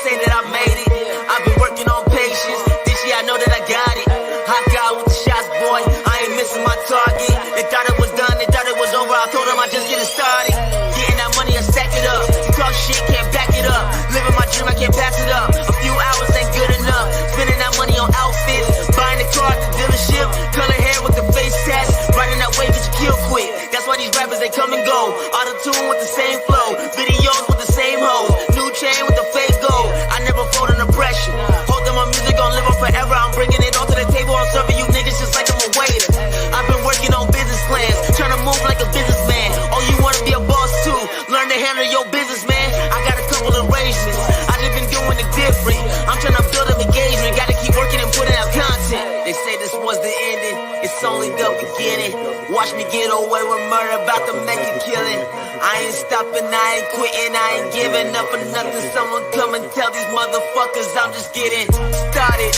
say that I made it. I've been working on patience. This year I know that I got it. Hot guy with the shots, boy. I ain't missing my target. They thought it was done, they thought it was over. I told them I just getting started. Getting that money, I stack it up. You talk shit, can't back it up. Living my dream, I can't pass it up. A few hours ain't good enough. Spending that money on outfits. Buying the car at the dealership. Color hair with the face tats. Riding that way, get you killed quick. That's why these rappers, they come and go. Auto-tune with the same flow. Videos with the same hoes. New chain with the fake gold. I never fold under pressure. Hold them, my music gon' live on forever. I'm bringing it all to the table. I'm serving you niggas just like I'm a waiter. I've been working on business plans. Trying to move like a businessman. Oh, you wanna be a boss too? Learn to handle your business, man. I got a couple arrangements. I just been doing it different. I'm trying to build up engagement. Gotta keep working and putting out content. They say this was the ending. It's only the beginning. Watch me get away with murder. About to make a killing. I ain't stopping, I ain't quitting, I ain't giving up for nothing. Someone come and tell these motherfuckers I'm just getting started.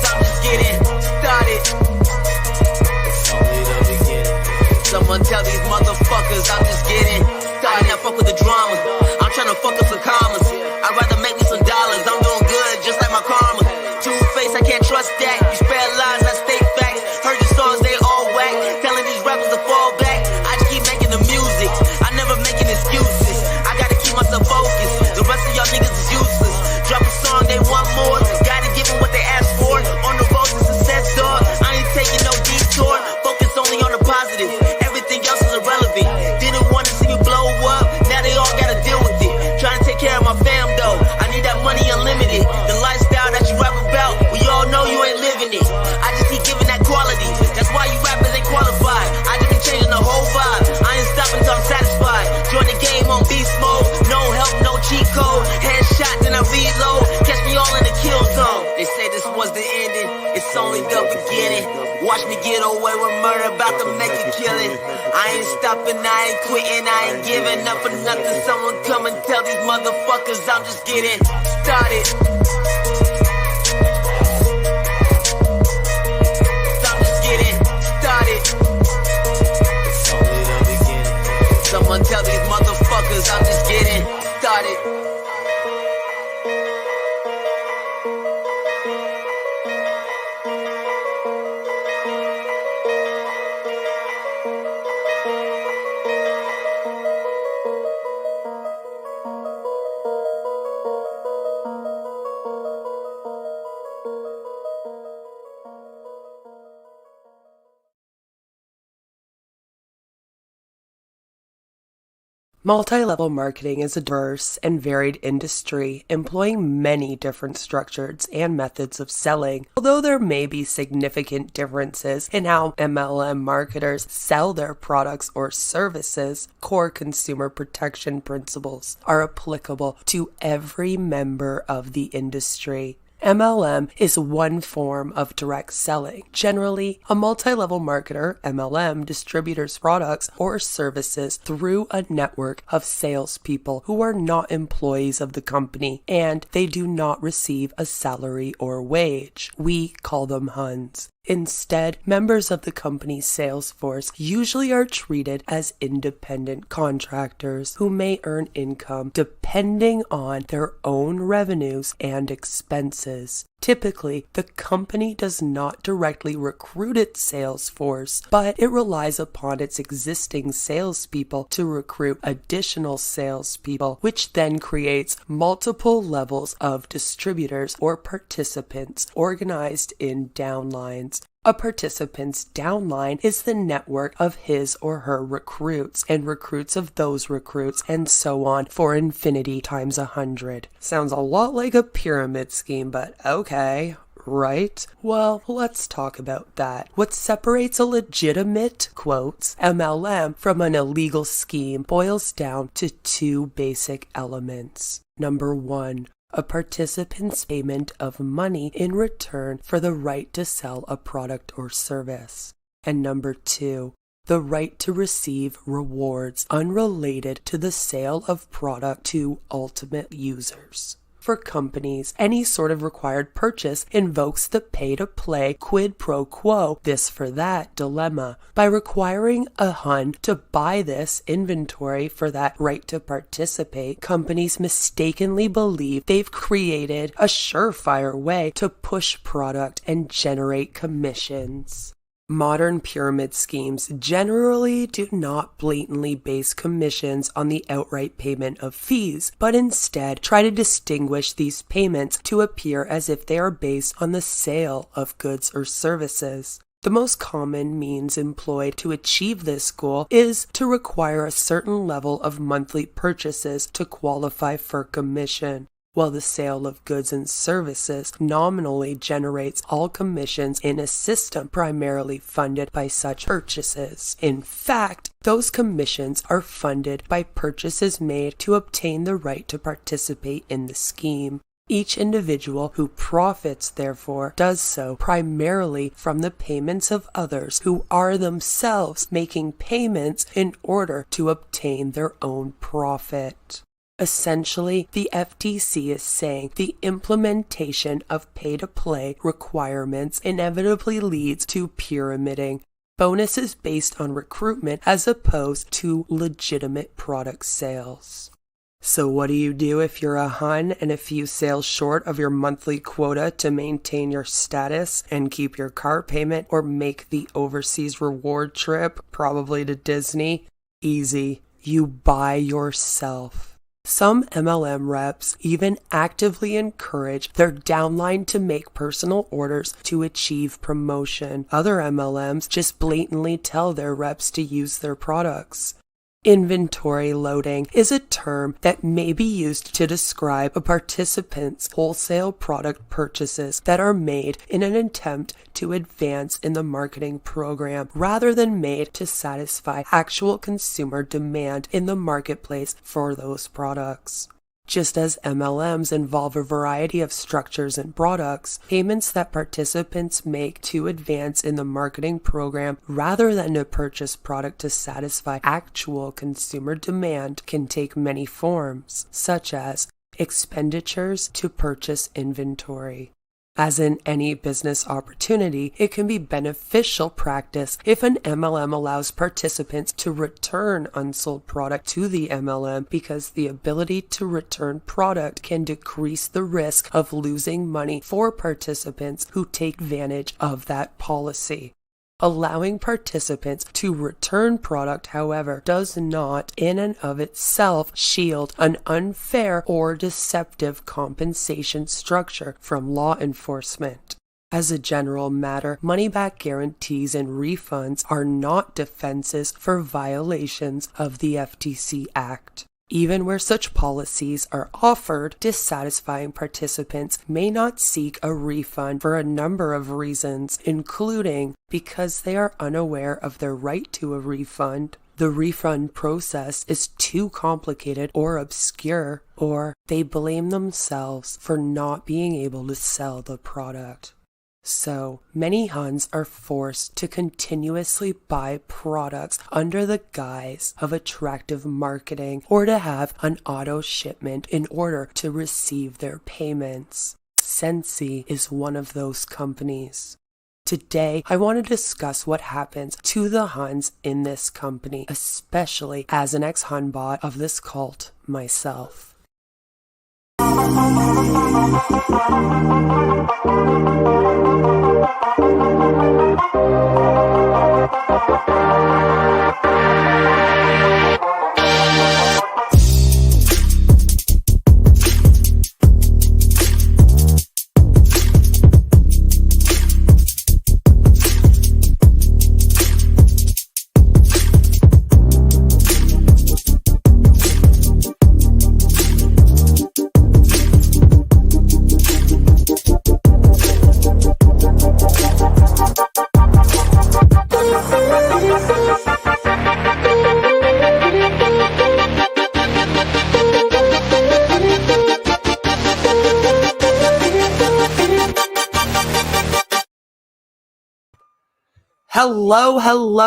I'm just getting started. It's only the beginning. Someone tell these motherfuckers I'm just getting started. I fuck with the drama. I'm trying to fuck up some commas. I'd rather make me some dollars. I'm doing good, just like my karma. Two-face, I can't trust that. You spread lies, I state facts. Heard your songs, they all whack. Telling these rappers to fall back. I just keep making the music. I never making excuses. I gotta keep myself focused. The rest of y'all niggas is useless. Drop a song, they want more. Gotta give them what they ask for. On the road to success, dog. I ain't taking no detour. Focus only on the positive. Everything else is irrelevant. Didn't want to see me blow up. Now they all gotta deal with it. Trying to take care of my fam, though. I need that money unlimited. The lifestyle that you rap about, we all know you ain't living it. I just keep giving that quality. That's why you rappers ain't qualified. I just been changing the whole vibe. I ain't stopping till I'm satisfied. Join the game on beast mode. No help, no cheat code. Headshot, then I reload. Catch me all in the kill zone. They say this was the ending. It's only the beginning. Watch me get away with murder. About to make a killing. I ain't stopping, I ain't quitting. I ain't giving up for nothing. Someone come and tell these motherfuckers I'm just getting started. Someone tell these motherfuckers I'm just getting started. Multi-level marketing is a diverse and varied industry, employing many different structures and methods of selling. Although there may be significant differences in how MLM marketers sell their products or services, core consumer protection principles are applicable to every member of the industry. MLM is one form of direct selling. Generally, a multi-level marketer, MLM, distributes products or services through a network of salespeople who are not employees of the company, and they do not receive a salary or wage. We call them huns. Instead, members of the company's sales force usually are treated as independent contractors who may earn income depending on their own revenues and expenses. Typically, the company does not directly recruit its sales force, but it relies upon its existing salespeople to recruit additional salespeople, which then creates multiple levels of distributors or participants organized in downlines. A participant's downline is the network of his or her recruits, and recruits of those recruits, and so on for infinity times 100. Sounds a lot like a pyramid scheme, but okay. Right? Well, let's talk about that. What separates a legitimate, quotes, MLM from an illegal scheme boils down to two basic elements. Number one, a participant's payment of money in return for the right to sell a product or service. And number two, the right to receive rewards unrelated to the sale of product to ultimate users. For companies, any sort of required purchase invokes the pay-to-play quid pro quo, this for that dilemma. By requiring a hun to buy this inventory for that right to participate, companies mistakenly believe they've created a surefire way to push product and generate commissions. Modern pyramid schemes generally do not blatantly base commissions on the outright payment of fees, but instead try to distinguish these payments to appear as if they are based on the sale of goods or services. The most common means employed to achieve this goal is to require a certain level of monthly purchases to qualify for commission, while the sale of goods and services nominally generates all commissions in a system primarily funded by such purchases. In fact, those commissions are funded by purchases made to obtain the right to participate in the scheme. Each individual who profits, therefore, does so primarily from the payments of others who are themselves making payments in order to obtain their own profit. Essentially, the FTC is saying the implementation of pay-to-play requirements inevitably leads to pyramiding, bonuses based on recruitment as opposed to legitimate product sales. So what do you do if you're a hun and a few sales short of your monthly quota to maintain your status and keep your car payment or make the overseas reward trip, probably to Disney? Easy. You buy yourself. Some MLM reps even actively encourage their downline to make personal orders to achieve promotion. Other MLMs just blatantly tell their reps to use their products. Inventory loading is a term that may be used to describe a participant's wholesale product purchases that are made in an attempt to advance in the marketing program rather than made to satisfy actual consumer demand in the marketplace for those products. Just as MLMs involve a variety of structures and products, payments that participants make to advance in the marketing program rather than to purchase product to satisfy actual consumer demand can take many forms, such as expenditures to purchase inventory. As in any business opportunity, it can be beneficial practice if an MLM allows participants to return unsold product to the MLM because the ability to return product can decrease the risk of losing money for participants who take advantage of that policy. Allowing participants to return product, however, does not in and of itself shield an unfair or deceptive compensation structure from law enforcement. As a general matter, money-back guarantees and refunds are not defenses for violations of the FTC Act. Even where such policies are offered, dissatisfying participants may not seek a refund for a number of reasons, including because they are unaware of their right to a refund, the refund process is too complicated or obscure, or they blame themselves for not being able to sell the product. So, many huns are forced to continuously buy products under the guise of attractive marketing or to have an auto shipment in order to receive their payments. Scentsy is one of those companies. Today, I want to discuss what happens to the huns in this company, especially as an ex-hun bot of this cult myself.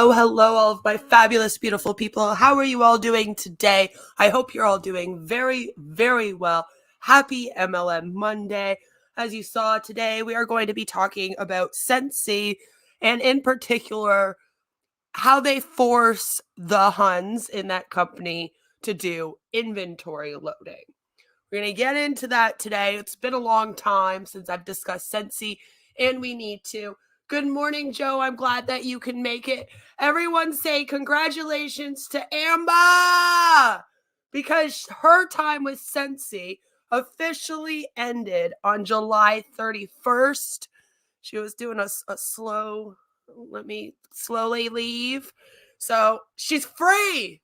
Hello, all of my fabulous, beautiful people. How are you all doing today? I hope you're all doing very, very well. Happy MLM Monday. As you saw today, we are going to be talking about Scentsy, and in particular, how they force the huns in that company to do inventory loading. We're going to get into that today. It's been a long time since I've discussed Scentsy, and we need to. Good morning, Joe. I'm glad that you can make it. Everyone say congratulations to Amber, because her time with Scentsy officially ended on July 31st. She was doing a slowly leave. So she's free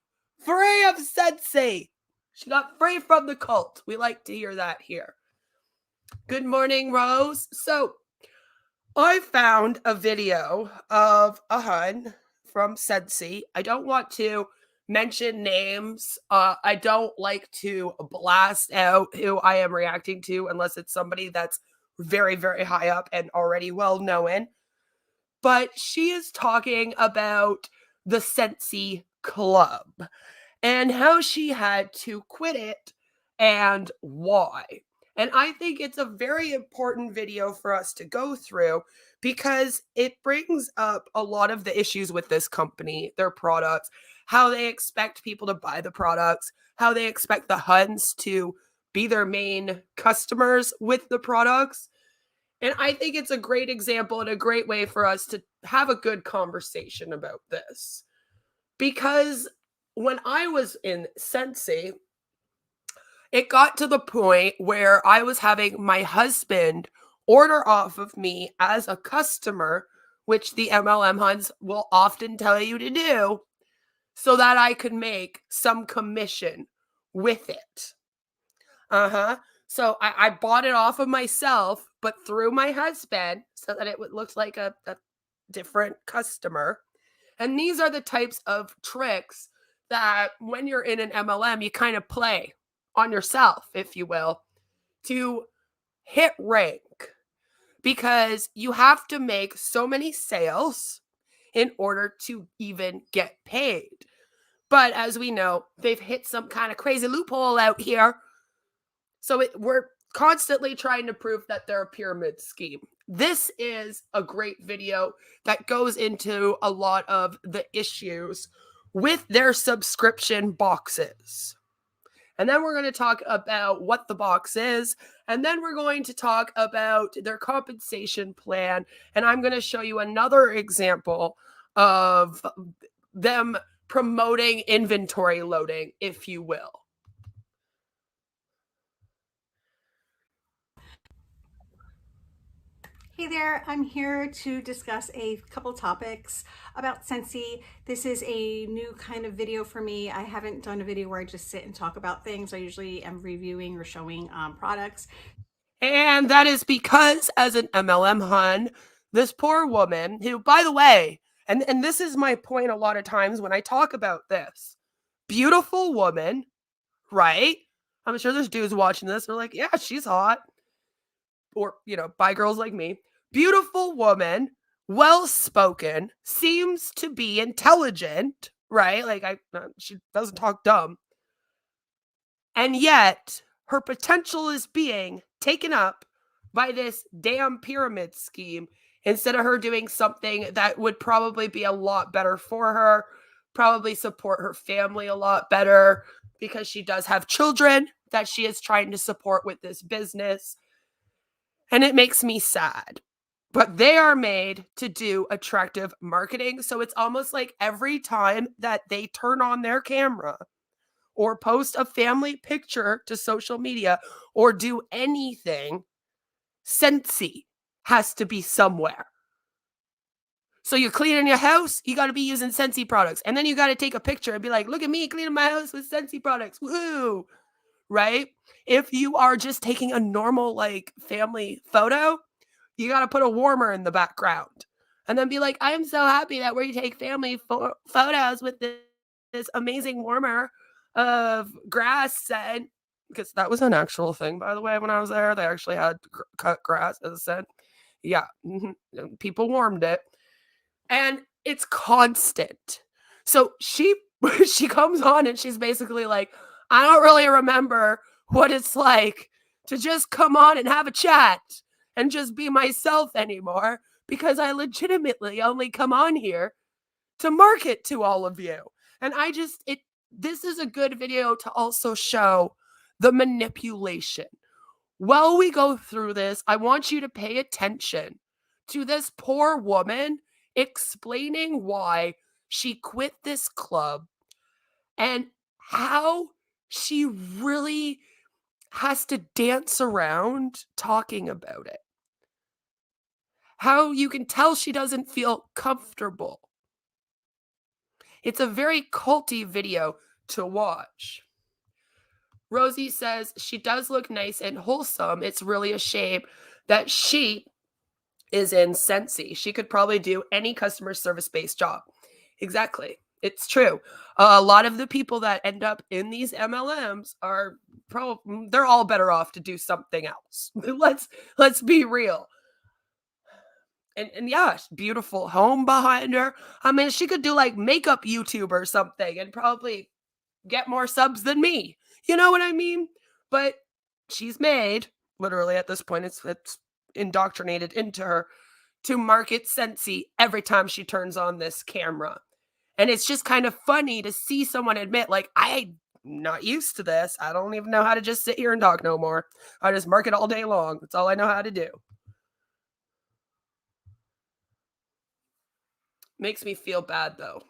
of Scentsy. She got free from the cult. We like to hear that here. Good morning, Rose. So I found a video of a hun from Scentsy. I don't want to mention names. I don't like to blast out who I am reacting to unless it's somebody that's very, very high up and already well known. But she is talking about the Scentsy Club and how she had to quit it and why. And I think it's a very important video for us to go through because it brings up a lot of the issues with this company, their products, how they expect people to buy the products, how they expect the huns to be their main customers with the products. And I think it's a great example and a great way for us to have a good conversation about this. Because when I was in Scentsy, it got to the point where I was having my husband order off of me as a customer, which the MLM huns will often tell you to do, so that I could make some commission with it. So I bought it off of myself, but through my husband so that it would look like a different customer. And these are the types of tricks that when you're in an MLM, you kind of play on yourself, if you will, to hit rank, because you have to make so many sales in order to even get paid. But as we know, they've hit some kind of crazy loophole out here. So we're constantly trying to prove that they're a pyramid scheme. This is a great video that goes into a lot of the issues with their subscription boxes. And then we're going to talk about what the box is. And then we're going to talk about their compensation plan. And I'm going to show you another example of them promoting inventory loading, if you will. Hey there, I'm here to discuss a couple topics about Scentsy. This is a new kind of video for me. I haven't done a video where I just sit and talk about things. I usually am reviewing or showing products. And that is because as an MLM hun, this poor woman who, by the way, and this is my point a lot of times when I talk about this, beautiful woman, right? I'm sure there's dudes watching this. They're like, yeah, she's hot. Or, by girls like me. Beautiful woman, well-spoken, seems to be intelligent, right? Like, she doesn't talk dumb. And yet, her potential is being taken up by this damn pyramid scheme instead of her doing something that would probably be a lot better for her, probably support her family a lot better, because she does have children that she is trying to support with this business. And it makes me sad. But they are made to do attractive marketing. So it's almost like every time that they turn on their camera or post a family picture to social media or do anything, Scentsy has to be somewhere. So you're cleaning your house, you got to be using Scentsy products. And then you got to take a picture and be like, look at me cleaning my house with Scentsy products. Woohoo! Right? If you are just taking a normal family photo, you got to put a warmer in the background and then be like, I am so happy that we take family photos with this amazing warmer of grass scent, because that was an actual thing, by the way. When I was there, they actually had cut grass as a scent. Yeah. People warmed it, and it's constant. So she comes on and she's basically like, I don't really remember what it's like to just come on and have a chat and just be myself anymore, because I legitimately only come on here to market to all of you. And this is a good video to also show the manipulation. While we go through this, I want you to pay attention to this poor woman explaining why she quit this club and how she really has to dance around talking about it. How you can tell she doesn't feel comfortable. It's a very culty video to watch. Rosie says she does look nice and wholesome. It's really a shame that she is in Scentsy. She could probably do any customer service-based job. Exactly. It's true. A lot of the people that end up in these MLMs are they're all better off to do something else. Let's be real. And yeah, beautiful home behind her. I mean, she could do like makeup YouTube or something and probably get more subs than me. You know what I mean? But she's made, literally at this point, it's indoctrinated into her to market Scentsy every time she turns on this camera. And it's just kind of funny to see someone admit, like, I'm not used to this. I don't even know how to just sit here and talk no more. I just market all day long. That's all I know how to do. Makes me feel bad, though.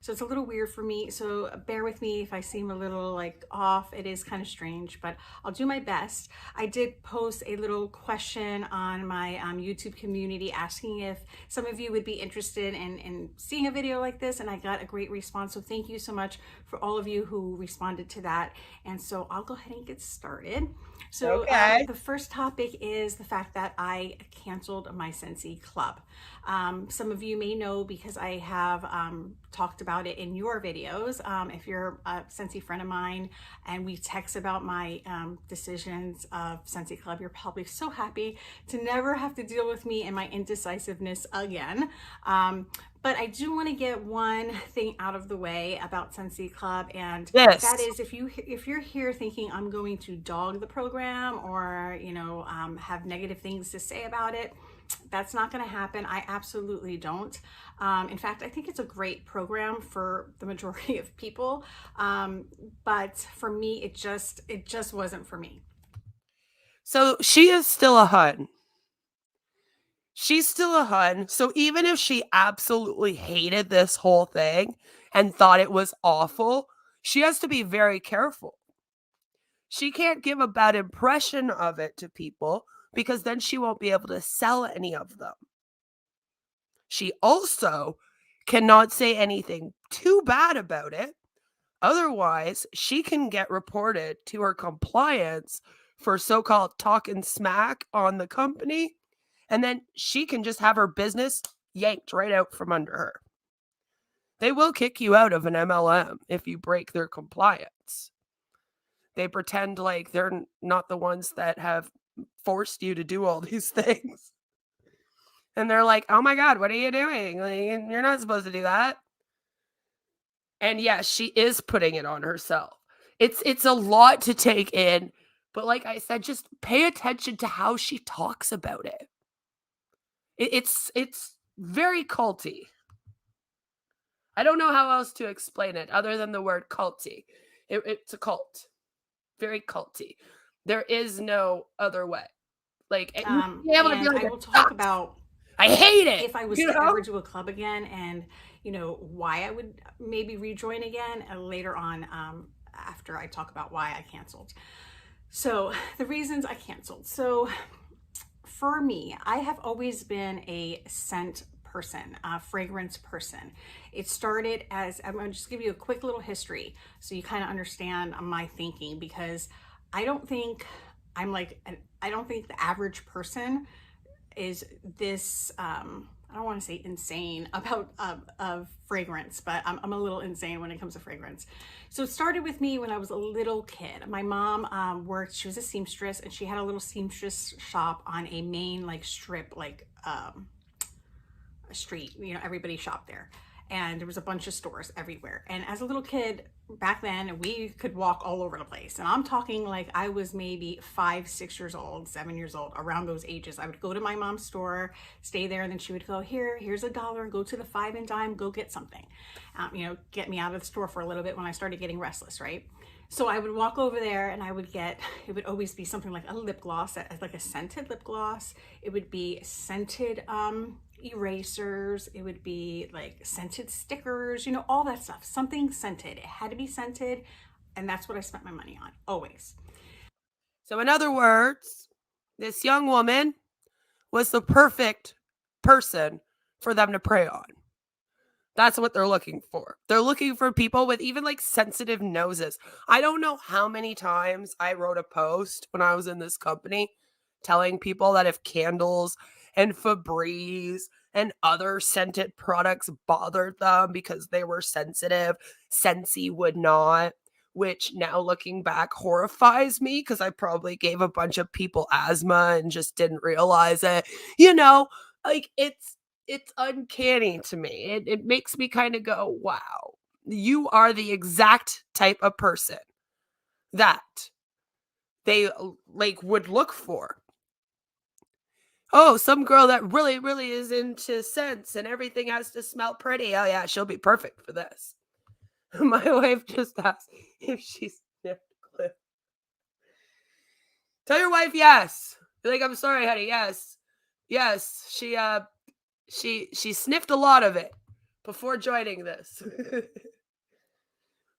So it's a little weird for me, so bear with me if I seem a little like off. It is kind of strange, but I'll do my best. I did post a little question on my YouTube community asking if some of you would be interested in seeing a video like this, and I got a great response. So thank you so much for all of you who responded to that. And so I'll go ahead and get started. So okay. The first topic is the fact that I canceled my Scentsy club. Some of you may know because I have talked about it in your videos. If you're a Scentsy friend of mine and we text about my decisions of Scentsy Club, you're probably so happy to never have to deal with me and my indecisiveness again. But I do want to get one thing out of the way about Scentsy Club, and that is if you're here thinking I'm going to dog the program or have negative things to say about it, that's not going to happen. I absolutely don't. In fact, I think it's a great program for the majority of people, but for me, it just wasn't for me. So she is still a hun. She's still a hun. So even if she absolutely hated this whole thing and thought it was awful, she has to be very careful. She can't give a bad impression of it to people because then she won't be able to sell any of them. She also cannot say anything too bad about it. Otherwise, she can get reported to her compliance for so-called talking smack on the company. And then she can just have her business yanked right out from under her. They will kick you out of an MLM if you break their compliance. They pretend like they're not the ones that have forced you to do all these things. And they're like, oh my God, what are you doing? Like, you're not supposed to do that. And yes, she is putting it on herself. It's a lot to take in. But like I said, just pay attention to how she talks about it. It's very culty. I don't know how else to explain it other than the word culty. It's a cult. Very culty. There is no other way. Like, I will talk about I hate it. If I was to ever do a club again and, why I would maybe rejoin again later on after I talk about why I canceled. So the reasons I canceled. So for me, I have always been a scent person, a fragrance person. It started as, I'm going to just give you a quick little history so you kind of understand my thinking, because I don't think I don't think the average person is this, I don't want to say insane about fragrance, but I'm a little insane when it comes to fragrance. So it started with me when I was a little kid. My mom worked, she was a seamstress, and she had a little seamstress shop on a main strip, street. You know, everybody shopped there. And there was a bunch of stores everywhere. And as a little kid back then, we could walk all over the place. And I'm talking like I was maybe 5, 6 years old, 7 years old, around those ages. I would go to my mom's store, stay there, and then she would go, here's $1, go to the 5 and dime, go get something. You know, get me out of the store for a little bit when I started getting restless, right? So I would walk over there and I would get, it would always be something like a lip gloss, like a scented lip gloss. It would be scented erasers. It would be like scented stickers, you know, all that stuff, something scented. It had to be scented. And that's what I spent my money on, always. So in other words, this young woman was the perfect person for them to prey on. That's what they're looking for. They're looking for people with even like sensitive noses. I don't know how many times I wrote a post when I was in this company telling people that if candles and Febreze and other scented products bothered them because they were sensitive, Scentsy would not, which now looking back horrifies me because I probably gave a bunch of people asthma and just didn't realize it. You know, like it's uncanny to me. It makes me kind of go, wow, you are the exact type of person that they like would look for. Oh, some girl that really, really is into scents and everything has to smell pretty. Oh yeah, she'll be perfect for this. My wife just asked if she sniffed Cliff. Tell your wife yes. Be like, I'm sorry, honey. Yes. Yes. She sniffed a lot of it before joining this.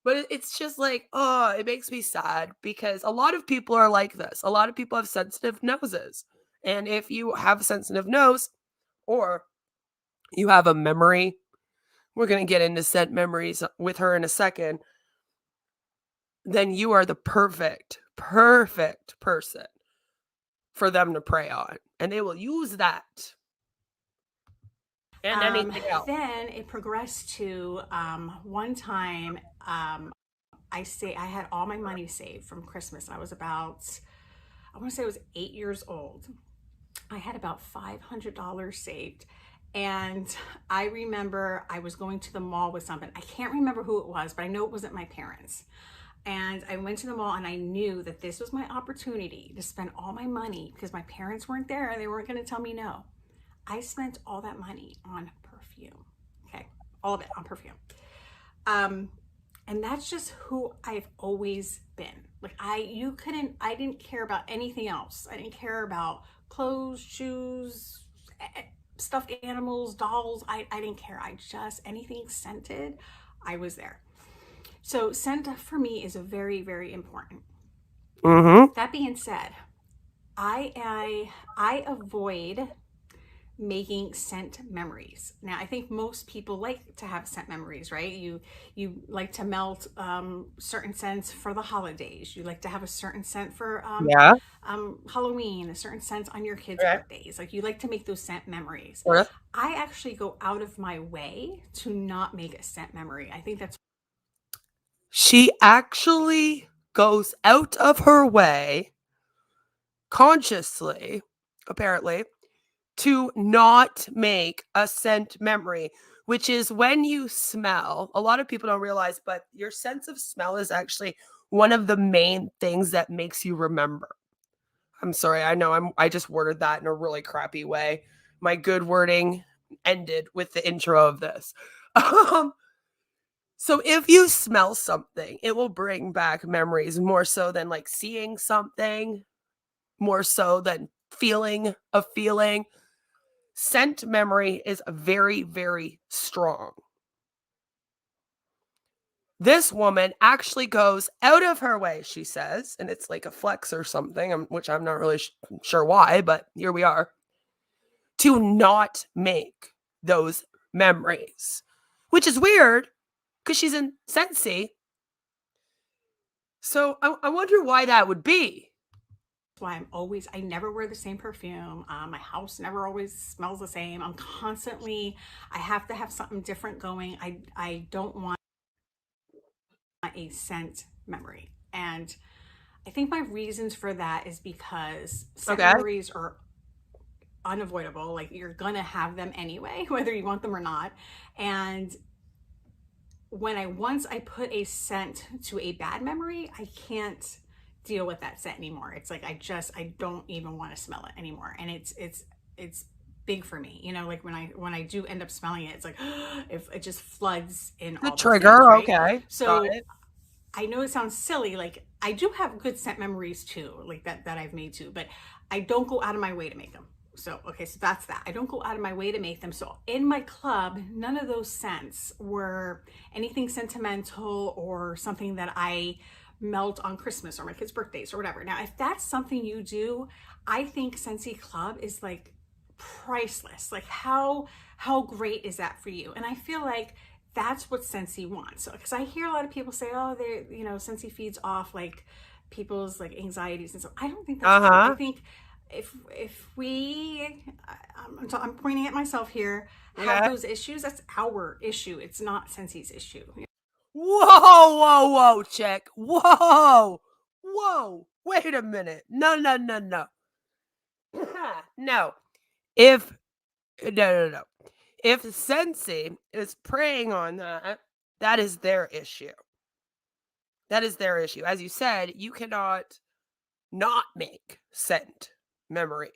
But it's just like, oh, it makes me sad because a lot of people are like this. A lot of people have sensitive noses. And if you have a sensitive nose or you have a memory, we're going to get into scent memories with her in a second, then you are the perfect person for them to prey on. And they will use that. And anything else. Then it progressed to one time I had all my money saved from Christmas. I was about, I want to say I was 8 years old. I had about $500 saved. And I remember I was going to the mall with someone. I can't remember who it was, but I know it wasn't my parents. And I went to the mall and I knew that this was my opportunity to spend all my money because my parents weren't there and they weren't going to tell me no. I spent all that money on perfume. Okay, all of it on perfume. And that's just who I've always been. Like I didn't care about anything else. I didn't care about clothes, shoes, stuffed animals, dolls. I didn't care. Anything scented, I was there. So scent for me is very, very important. That being said, I avoid making scent memories. Now, I think most people like to have scent memories, right? You like to melt certain scents for the holidays. You like to have a certain scent for Halloween, a certain scent on your kids' birthdays. Like you like to make those scent memories. I actually go out of my way to not make a scent memory. I think that's... She actually goes out of her way, consciously, apparently, to not make a scent memory, which is when you smell. A lot of people don't realize, but your sense of smell is actually one of the main things that makes you remember. I'm sorry, I know I just worded that in a really crappy way. My good wording ended with the intro of this. So if you smell something, it will bring back memories more so than like seeing something, more so than feeling a feeling. Scent memory is very, very strong. This woman actually goes out of her way, she says, and it's like a flex or something, which I'm not really sure why, but here we are, to not make those memories, which is weird because she's in Scentsy. So I wonder why that would be. Why I never wear the same perfume. My house never always smells the same. I have to have something different going. I don't want a scent memory. And I think my reasons for that is because scent memories are unavoidable. Like, you're gonna have them anyway, whether you want them or not. And once I put a scent to a bad memory, I can't deal with that scent anymore. It's like I don't even want to smell it anymore. And it's big for me. You know, like when I do end up smelling it, it's like if it just floods in The all trigger, things, right? okay. So Got it. I know it sounds silly, like I do have good scent memories too, like that I've made too, but I don't go out of my way to make them. So, okay, so that's that. I don't go out of my way to make them. So in my club, none of those scents were anything sentimental or something that I melt on Christmas or my kids' birthdays or whatever. Now, if that's something you do, I think Scentsy Club is like priceless. Like how great is that for you? And I feel like that's what Scentsy wants. So, because I hear a lot of people say, oh, they're, you know, Scentsy feeds off like people's like anxieties and so I don't think that's true. I think if we, I'm pointing at myself here, have those issues, that's our issue. It's not Scentsy's issue. Whoa, whoa, whoa, chick. Whoa, whoa. Wait a minute. No. No. No. No. If Scentsy is preying on that, that is their issue. That is their issue. As you said, you cannot not make scent memories.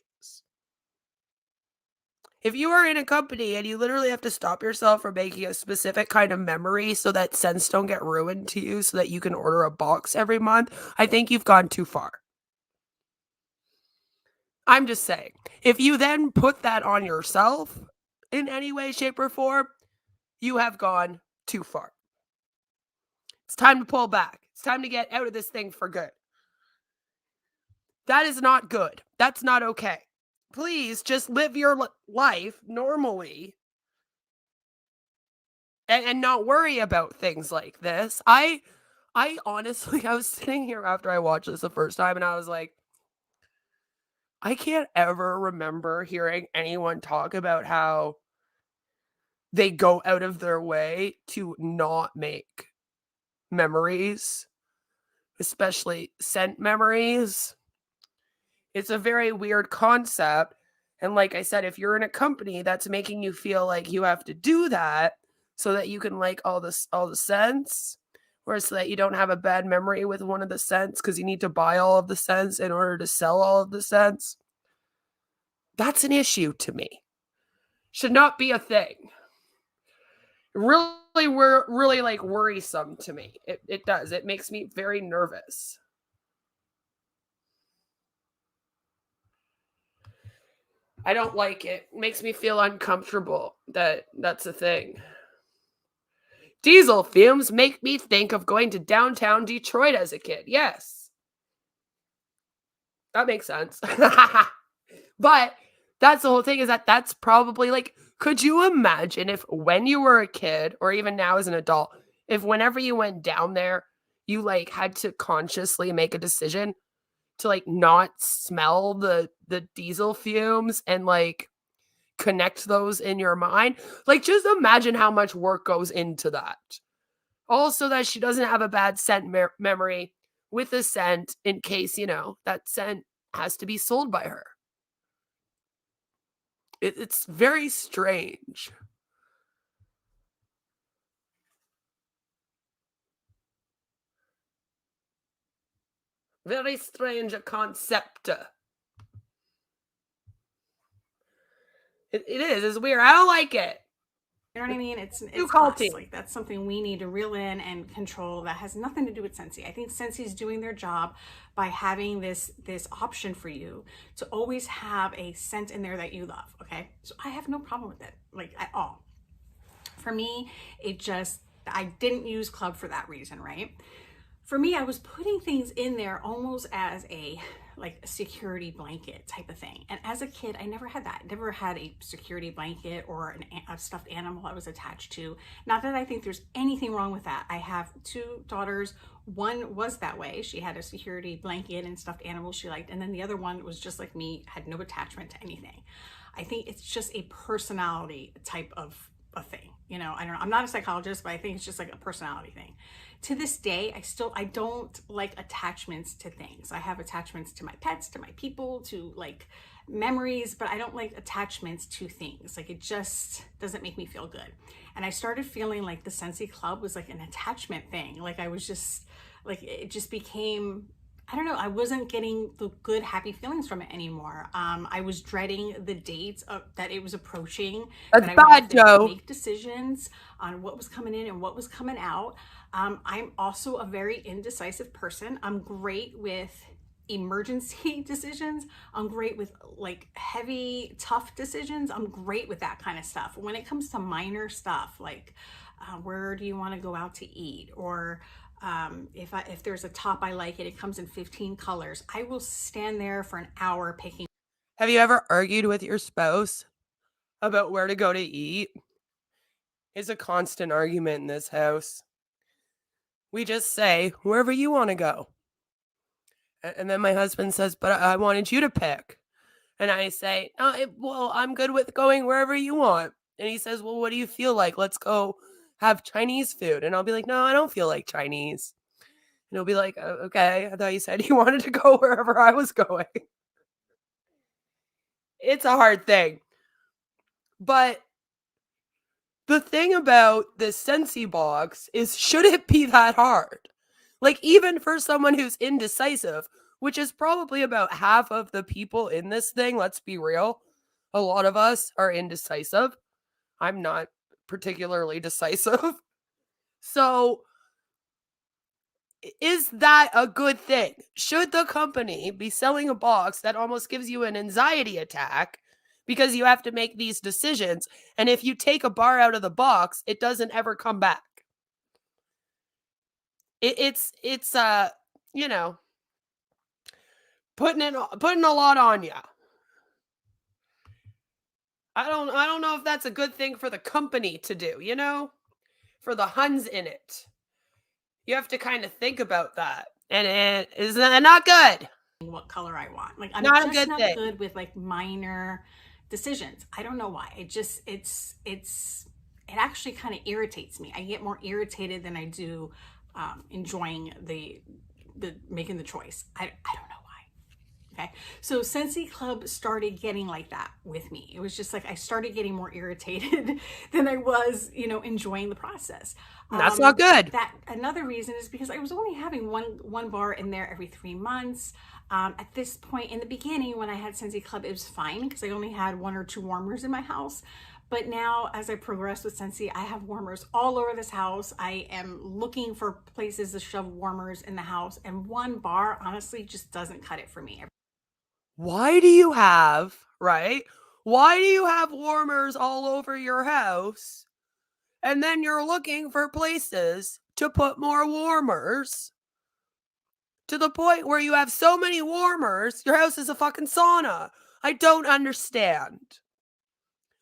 If you are in a company and you literally have to stop yourself from making a specific kind of memory so that scents don't get ruined to you so that you can order a box every month, I think you've gone too far. I'm just saying, if you then put that on yourself in any way, shape, or form, you have gone too far. It's time to pull back. It's time to get out of this thing for good. That is not good. That's not okay. Please just live your life normally and not worry about things like this. I honestly, I was sitting here after I watched this the first time and I was like, I can't ever remember hearing anyone talk about how they go out of their way to not make memories, especially scent memories. It's a very weird concept. And like I said, if you're in a company that's making you feel like you have to do that so that you can like all the scents, or so that you don't have a bad memory with one of the scents because you need to buy all of the scents in order to sell all of the scents, that's an issue to me. Should not be a thing. Really like worrisome to me. It does. It makes me very nervous. I don't like it. It makes me feel uncomfortable that that's a thing. Diesel fumes make me think of going to downtown Detroit as a kid. Yes. That makes sense. But that's the whole thing, is that that's probably like, could you imagine if when you were a kid or even now as an adult, if whenever you went down there, you like had to consciously make a decision to like not smell the diesel fumes and like connect those in your mind? Like, just imagine how much work goes into that. Also, that she doesn't have a bad scent memory with a scent in case, you know, that scent has to be sold by her. It's very strange. Very strange a concept. It is. It's weird. I don't like it. You know what I mean? It's culty. like that's something we need to reel in and control. That has nothing to do with Scentsy. I think Scentsy is doing their job by having this option for you to always have a scent in there that you love. Okay, so I have no problem with it, like, at all. For me, I didn't use Club for that reason, right? For me, I was putting things in there almost as a security blanket type of thing. And as a kid, I never had that. Never had a security blanket or a stuffed animal I was attached to. Not that I think there's anything wrong with that. I have two daughters. One was that way. She had a security blanket and stuffed animals she liked. And then the other one was just like me, had no attachment to anything. I think it's just a personality type of a thing. You know, I don't know. I'm not a psychologist, but I think it's just like a personality thing. To this day, I don't like attachments to things. I have attachments to my pets, to my people, to like memories, but I don't like attachments to things. Like it just doesn't make me feel good. And I started feeling like the Scentsy Club was like an attachment thing. Like I was just like, it just became, I don't know, I wasn't getting the good, happy feelings from it anymore. I was dreading the dates that it was approaching, That's that I would have bad, to Joe. make decisions on what was coming in and what was coming out. I'm also a very indecisive person. I'm great with emergency decisions. I'm great with like heavy, tough decisions. I'm great with that kind of stuff. When it comes to minor stuff, like where do you want to go out to eat, or if there's a top I like it comes in 15 colors, I will stand there for an hour picking. Have you ever argued with your spouse about where to go to eat? It's a constant argument in this house. We just say, wherever you want to go. And then my husband says, but I wanted you to pick. And I say, well, I'm good with going wherever you want. And he says, well, what do you feel like? Let's go have Chinese food. And I'll be like, no, I don't feel like Chinese. And he'll be like, okay, I thought you said you wanted to go wherever I was going. It's a hard thing. But the thing about this Scentsy box is, should it be that hard? Like, even for someone who's indecisive, which is probably about half of the people in this thing, let's be real. A lot of us are indecisive. I'm not particularly decisive. So, is that a good thing? Should the company be selling a box that almost gives you an anxiety attack because you have to make these decisions? And if you take a bar out of the box, it doesn't ever come back. It's you know, putting a lot on you. I don't know if that's a good thing for the company to do, you know? For the huns in it. You have to kind of think about that. And it is not good. What color I want. Like I'm Not a just good not thing. good with like minor decisions. I don't know why. It just it actually kind of irritates me. I get more irritated than I do enjoying the making the choice. I don't know why. Okay, so Scentsy Club started getting like that with me. It was just like I started getting more irritated than I was, you know, enjoying the process. That's not good. That another reason is because I was only having one bar in there every 3 months. At this point in the beginning, when I had Scentsy Club, it was fine because I only had 1 or 2 warmers in my house. But now, as I progress with Scentsy, I have warmers all over this house. I am looking for places to shove warmers in the house, and one bar honestly just doesn't cut it for me. Why do you have, right? Why do you have warmers all over your house? And then you're looking for places to put more warmers, to the point where you have so many warmers, your house is a fucking sauna. I don't understand.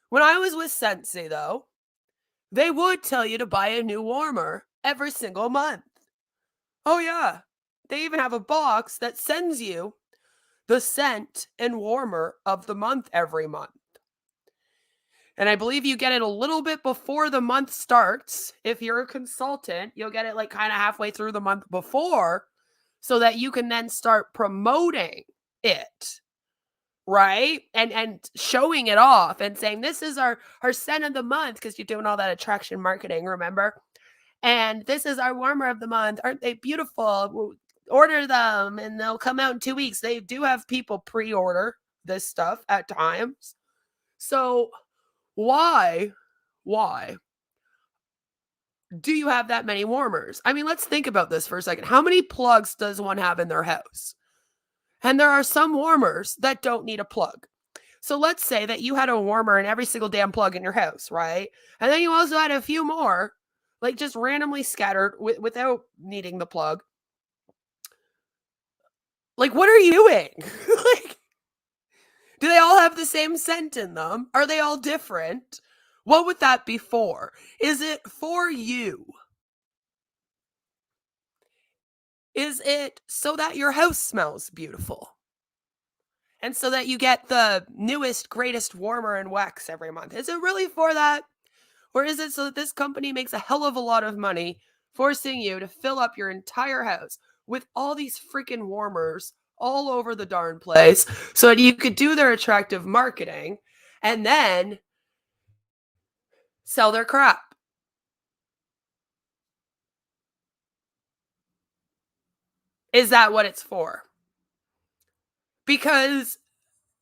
When I was with Scentsy, though, they would tell you to buy a new warmer every single month. Oh, yeah. They even have a box that sends you the scent and warmer of the month every month. And I believe you get it a little bit before the month starts. If you're a consultant, you'll get it like kind of halfway through the month before, so that you can then start promoting it, right? And showing it off and saying, this is our scent of the month, because you're doing all that attraction marketing, remember? And this is our warmer of the month. Aren't they beautiful? We'll order them and they'll come out in 2 weeks. They do have people pre-order this stuff at times. So why do you have that many warmers? I mean, let's think about this for a second. How many plugs does one have in their house? And there are some warmers that don't need a plug. So let's say that you had a warmer in every single damn plug in your house, right? And then you also had a few more, like just randomly scattered without needing the plug. Like, what are you doing? Like, do they all have the same scent in them? Are they all different? What would that be for? Is it for you? Is it so that your house smells beautiful? And so that you get the newest, greatest warmer and wax every month? Is it really for that? Or is it so that this company makes a hell of a lot of money forcing you to fill up your entire house with all these freaking warmers all over the darn place so that you could do their attractive marketing and then sell their crap? Is that what it's for? Because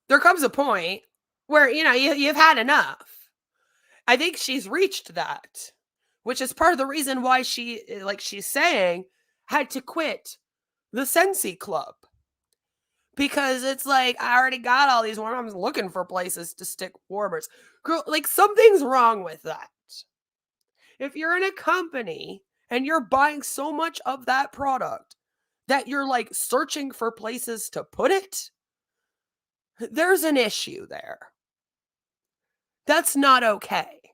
there comes a point where, you've had enough. I think she's reached that, which is part of the reason why she, like she's saying, had to quit the Scentsy Club. Because it's like, I already got all these warmers. I'm looking for places to stick warmers. Girl, like, something's wrong with that. If you're in a company and you're buying so much of that product that you're like searching for places to put it, there's an issue there. That's not okay.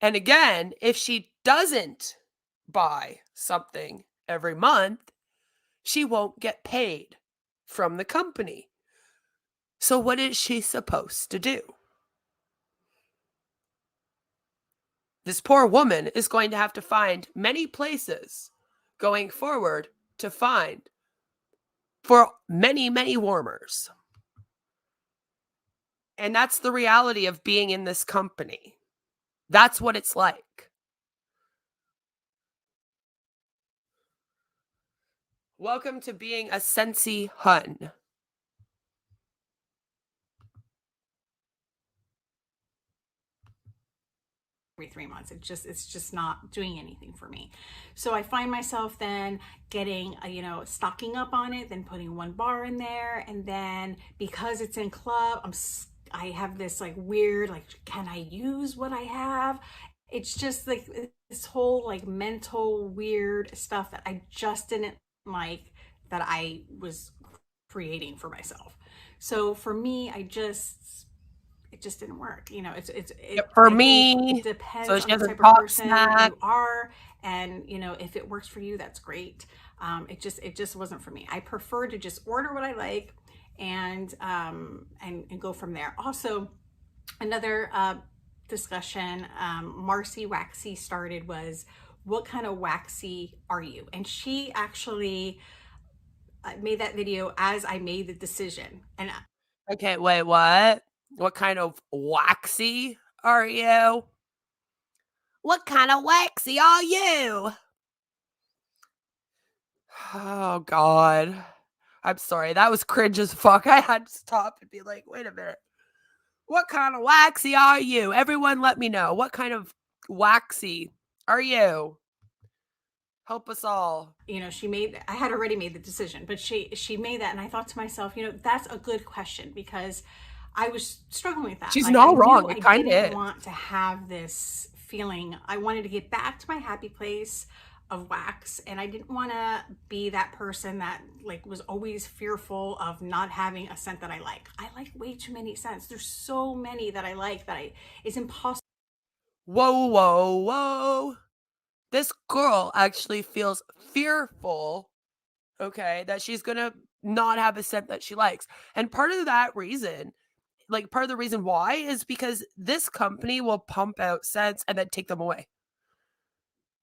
And again, if she doesn't buy something every month, she won't get paid from the company. So what is she supposed to do? This poor woman is going to have to find many places going forward to find for many, many warmers. And that's the reality of being in this company. That's what it's like. Welcome to being a Scentsy hun. 3 months. It's just not doing anything for me. So I find myself then getting, stocking up on it, then putting 1 bar in there. And then because it's in club, I have this like weird, like, can I use what I have? It's just like this whole like mental weird stuff that I just didn't like, that I was creating for myself. So for me, it just didn't work. For I think me, it depends so on she the has a type of top person snack. you are, and if it works for you, that's great. It just wasn't for me. I prefer to just order what I like and go from there. Also, another discussion Marcy Waxy started was, what kind of waxy are you? And she actually made that video as I made the decision. And Okay, wait, what? What kind of waxy are you? What kind of waxy are you? Oh, God. I'm sorry. That was cringe as fuck. I had to stop and be like, wait a minute. What kind of waxy are you? Everyone let me know. What kind of waxy are you? Help us all. I had already made the decision, but she made that. And I thought to myself, that's a good question, because I was struggling with that. She's Like, not I wrong. knew It I kind of didn't is. want to have this feeling. I wanted to get back to my happy place of wax, and I didn't want to be that person that like was always fearful of not having a scent that I like. I like way too many scents. There's so many that I like that it's impossible. Whoa, whoa, whoa. This girl actually feels fearful, okay, that she's going to not have a scent that she likes. And part of that reason, like part of the reason why, is because this company will pump out scents and then take them away.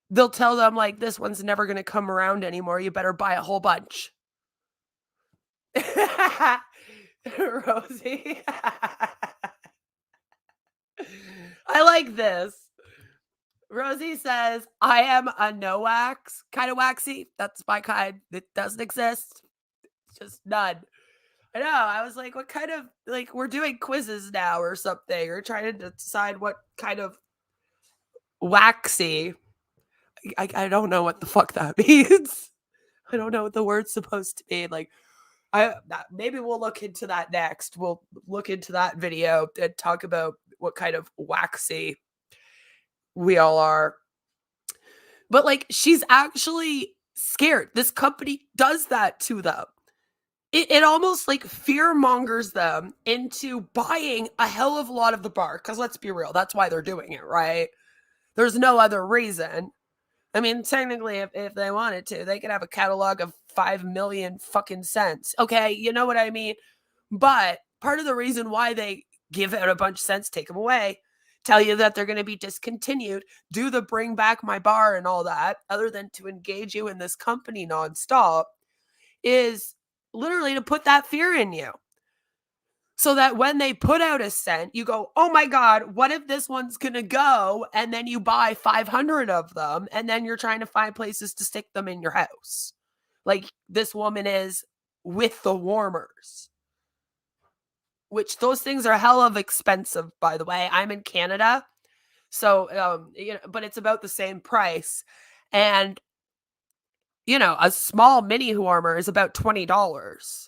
They'll tell them like, this one's never going to come around anymore. You better buy a whole bunch. Rosie. I like this. Rosie says, I am a no wax kind of waxy. That's my kind. It doesn't exist. It's just none. I know. I was like, what kind of, like, we're doing quizzes now or something, or trying to decide what kind of waxy. I don't know what the fuck that means. I don't know what the word's supposed to mean. Like, maybe we'll look into that next. We'll look into that video and talk about what kind of waxy we all are. But like, she's actually scared. This company does that to them. It almost like fear mongers them into buying a hell of a lot of the bar. Because let's be real, that's why they're doing it, right? There's no other reason. I mean, technically, if they wanted to, they could have a catalog of 5 million fucking scents. Okay, you know what I mean? But part of the reason why they give out a bunch of scents, take them away, tell you that they're going to be discontinued, do the bring back my bar and all that, other than to engage you in this company nonstop, is literally to put that fear in you. So that when they put out a scent, you go, oh my God, what if this one's going to go? And then you buy 500 of them, and then you're trying to find places to stick them in your house. Like this woman is with the warmers, which those things are hell of expensive, by the way. I'm in Canada. So, but it's about the same price. And, a small mini warmer is about $20.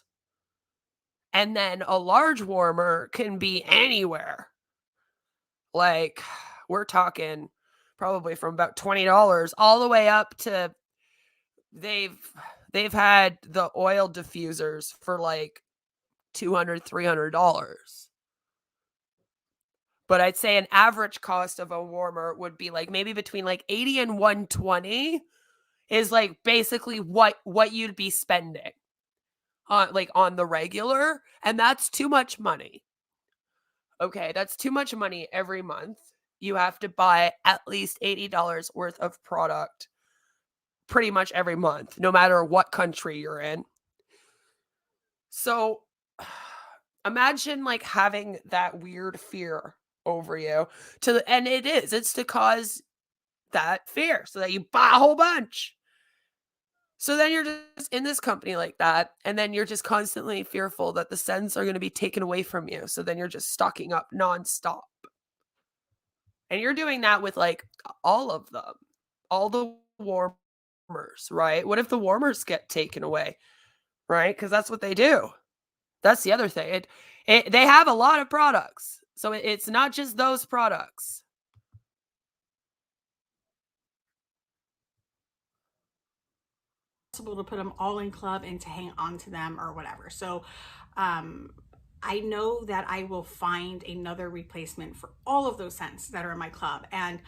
And then a large warmer can be anywhere. Like, we're talking probably from about $20 all the way up to they've had the oil diffusers for like $200, $300. But I'd say an average cost of a warmer would be like maybe between like 80 and 120 is like basically what you'd be spending on the regular, and that's too much money. Okay, that's too much money every month. You have to buy at least $80 worth of product pretty much every month, no matter what country you're in. So imagine like having that weird fear over you and it's to cause that fear so that you buy a whole bunch. So then you're just in this company like that, and then you're just constantly fearful that the scents are going to be taken away from you. So then you're just stocking up nonstop. And you're doing that with like all of them, all the warmers, right? What if the warmers get taken away, right? Because that's what they do. That's the other thing. They have a lot of products. So it's not just those products. Possible to put them all in club and to hang on to them or whatever. So I know that I will find another replacement for all of those scents that are in my club. And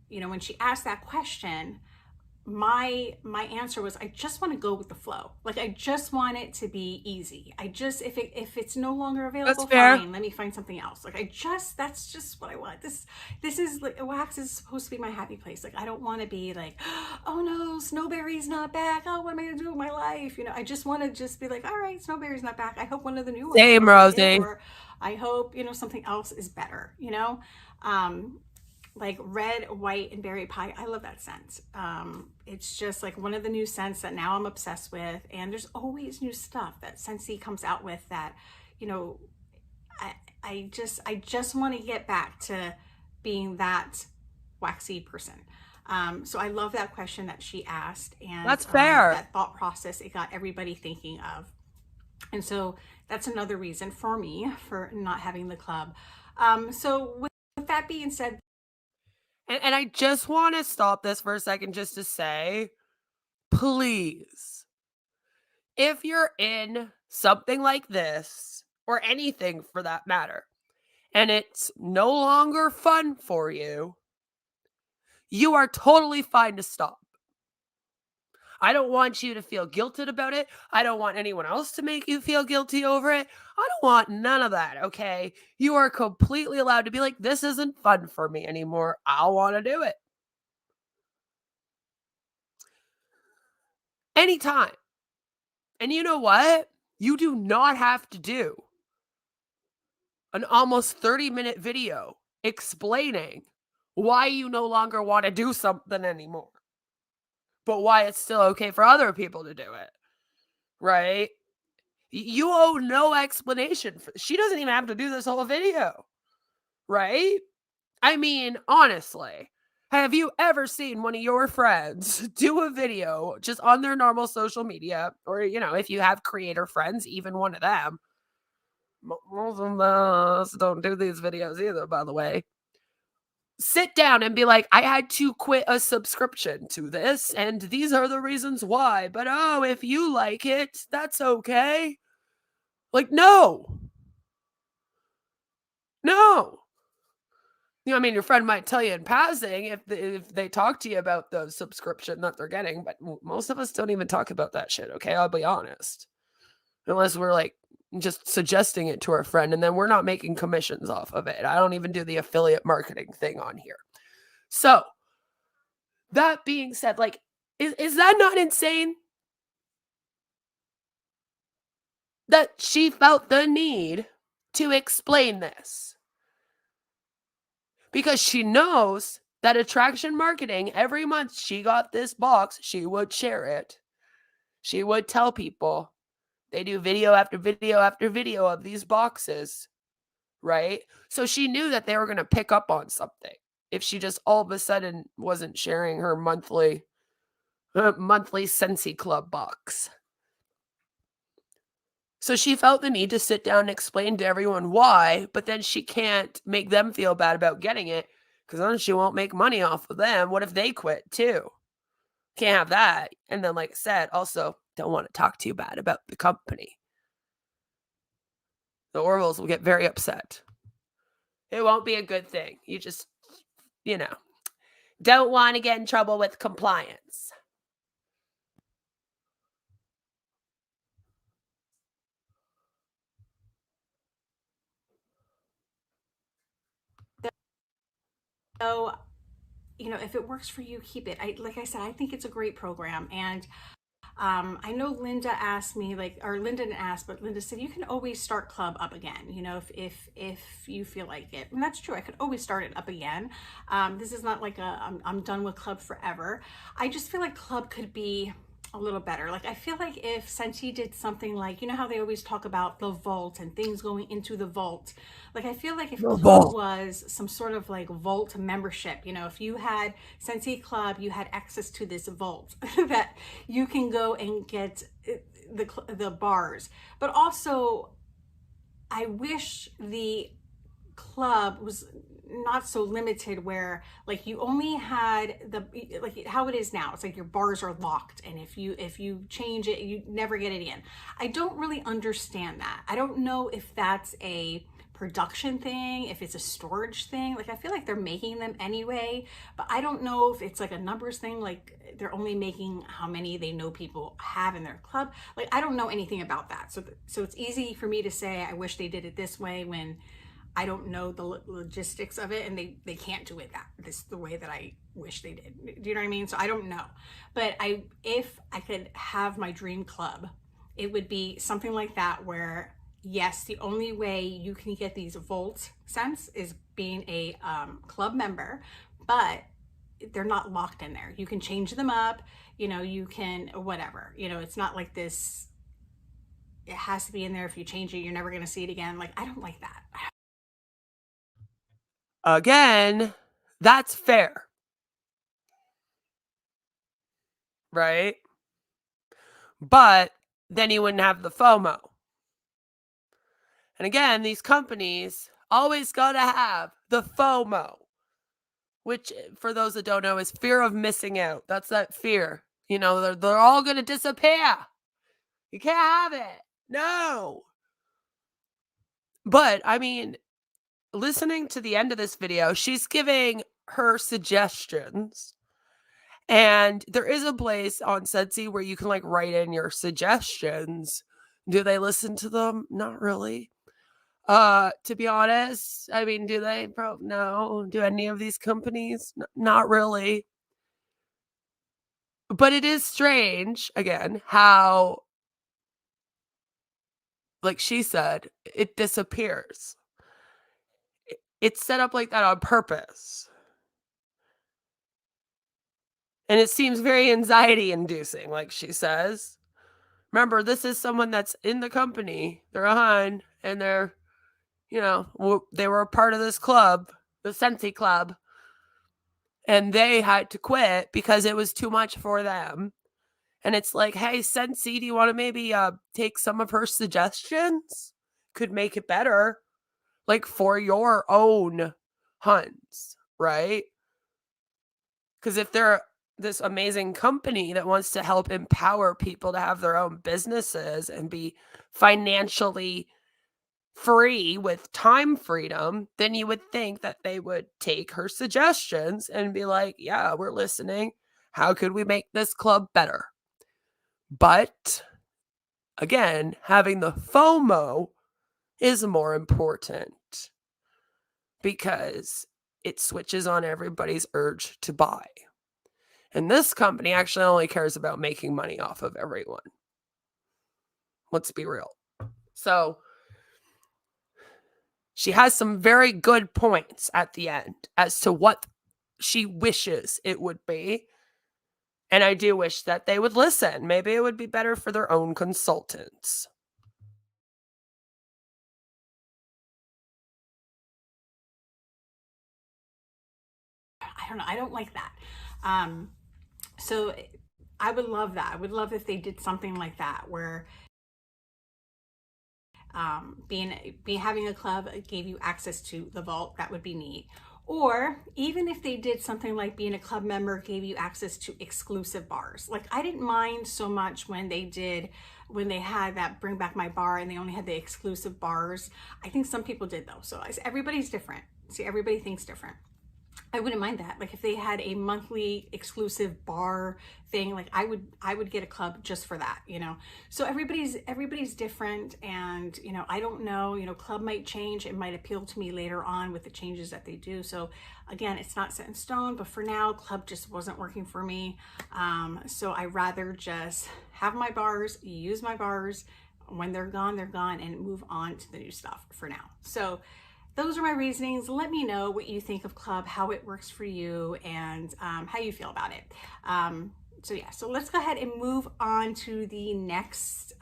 when she asked that question, my answer was, I just want to go with the flow. Like, I just want it to be easy. If it's no longer available, fine, let me find something else. Like, that's just what I want. This is like, wax is supposed to be my happy place. Like, I don't want to be like, oh no, Snowberry's not back. Oh, what am I gonna do with my life? I just want to just be like, all right, Snowberry's not back. I hope one of the new ones. Same, Rosie. Or I hope, something else is better, like red, white, and berry pie. I love that scent. It's just like one of the new scents that now I'm obsessed with. And there's always new stuff that Scentsy comes out with that, I just want to get back to being that waxy person. So I love that question that she asked, and that's fair. That thought process, it got everybody thinking of. And so that's another reason for me for not having the club. So with that being said, and I just want to stop this for a second just to say, please, if you're in something like this, or anything for that matter, and it's no longer fun for you, you are totally fine to stop. I don't want you to feel guilted about it. I don't want anyone else to make you feel guilty over it. I don't want none of that, okay? You are completely allowed to be like, this isn't fun for me anymore. I want to do it. Anytime. And you know what? You do not have to do an almost 30-minute video explaining why you no longer want to do something anymore, but why it's still okay for other people to do it, right? You owe no explanation. She doesn't even have to do this whole video, right? I mean, honestly, have you ever seen one of your friends do a video just on their normal social media, or, if you have creator friends, even one of them, most of us don't do these videos either, by the way, sit down and be like, I had to quit a subscription to this, and these are the reasons why, but oh, if you like it, that's okay. Like, no. I mean, your friend might tell you in passing if they talk to you about the subscription that they're getting, but most of us don't even talk about that shit, okay? I'll be honest. Unless we're like just suggesting it to her friend, and then we're not making commissions off of it. I don't even do the affiliate marketing thing on here. So that being said, like, is that not insane? That she felt the need to explain this. Because she knows that attraction marketing, every month she got this box, she would share it. She would tell people. They do video after video after video of these boxes, right? So she knew that they were going to pick up on something if she just all of a sudden wasn't sharing her monthly Scentsy Club box. So she felt the need to sit down and explain to everyone why, but then she can't make them feel bad about getting it because then she won't make money off of them. What if they quit too? Can't have that. And then, like I said, also don't want to talk too bad about the company. The Orville's will get very upset. It won't be a good thing. You just, don't want to get in trouble with compliance. So, if it works for you, keep it. Like I said, I think it's a great program. And I know Linda asked me, or Linda didn't ask, but Linda said you can always start club up again, if you feel like it. And that's true. I could always start it up again. This is not like I'm done with club forever. I just feel like club could be a little better. Like, I feel like if Scentsy did something like, how they always talk about the vault and things going into the vault. Like, I feel like if club was some sort of like vault membership, if you had Scentsy Club, you had access to this vault that you can go and get the bars. But also, I wish the club was not so limited where like you only had like how it is now. It's like your bars are locked, and if you change it, you never get it again. I don't really understand that. I don't know if that's a production thing, if it's a storage thing. Like, I feel like they're making them anyway, but I don't know if it's like a numbers thing, like they're only making how many they know people have in their club. Like, I don't know anything about that. So it's easy for me to say I wish they did it this way when I don't know the logistics of it, and they can't do it the way that I wish they did. Do you know what I mean? So I don't know. But if I could have my dream club, it would be something like that where, yes, the only way you can get these vault scents is being a club member, but they're not locked in there. You can change them up, you can whatever, it's not like this, it has to be in there. If you change it, you're never going to see it again. Like, I don't like that. Again, that's fair. Right? But then you wouldn't have the FOMO. And again, these companies always got to have the FOMO, which, for those that don't know, is fear of missing out. That's that fear. They're all going to disappear. You can't have it. No. But, I mean, listening to the end of this video, she's giving her suggestions. And there is a place on Scentsy where you can like write in your suggestions. Do they listen to them? Not really. To be honest, I mean, do they? No. Do any of these companies? Not really. But it is strange, again, how, like she said, it disappears. It's set up like that on purpose. And it seems very anxiety inducing, like she says. Remember, this is someone that's in the company. They're a hun, and they're, they were a part of this club, the Scentsy Club, and they had to quit because it was too much for them. And it's like, hey, Scentsy, do you want to maybe take some of her suggestions? Could make it better, like for your own huns, right? Because if they're this amazing company that wants to help empower people to have their own businesses and be financially free with time freedom, then you would think that they would take her suggestions and be like, yeah, we're listening. How could we make this club better? But again, having the FOMO is more important because it switches on everybody's urge to buy. And this company actually only cares about making money off of everyone. Let's be real. So she has some very good points at the end as to what she wishes it would be. And I do wish that they would listen. Maybe it would be better for their own consultants. I don't know. I don't like that. So I would love that. I would love if they did something like that where having a club gave you access to the vault. That would be neat. Or even if they did something like being a club member gave you access to exclusive bars. Like I didn't mind so much when they had that Bring Back My Bar and they only had the exclusive bars. I think some people did though. So everybody's different. See, everybody thinks different. I wouldn't mind that. Like if they had a monthly exclusive bar thing, like I would get a club just for that, you know. So everybody's different, and you know, I don't know, you know, club might change. It might appeal to me later on with the changes that they do. So again, it's not set in stone, but for now, club just wasn't working for me. So I rather just have my bars, use my bars. When they're gone, and move on to the new stuff for now. So those are my reasonings. Let me know what you think of club, how it works for you, and how you feel about it. So yeah, so let's go ahead and move on to the next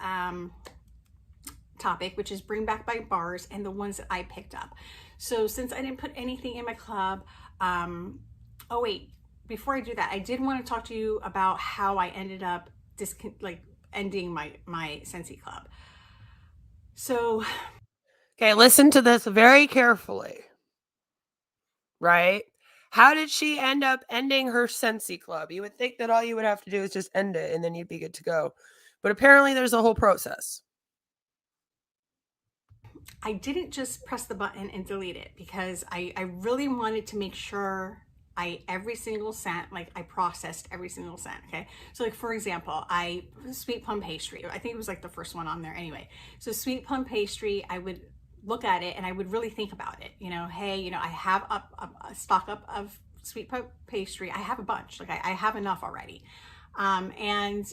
topic, which is Bring Back My Bars and the ones that I picked up. So since I didn't put anything in my club, oh wait, before I do that, I did want to talk to you about how I ended up ending my Scentsy club. So Okay, listen to this very carefully. Right? How did she end up ending her Scentsy club? You would think that all you would have to do is just end it and then you'd be good to go. But apparently there's a whole process. I didn't just press the button and delete it because I really wanted to make sure every single scent, like I processed every single scent. Okay. So like, for example, sweet plum pastry, I think it was like the first one on there anyway. So sweet plum pastry, I would look at it and I would really think about it. You know, hey, you know, I have a stock up of sweet plum pastry. I have a bunch, like I have enough already. And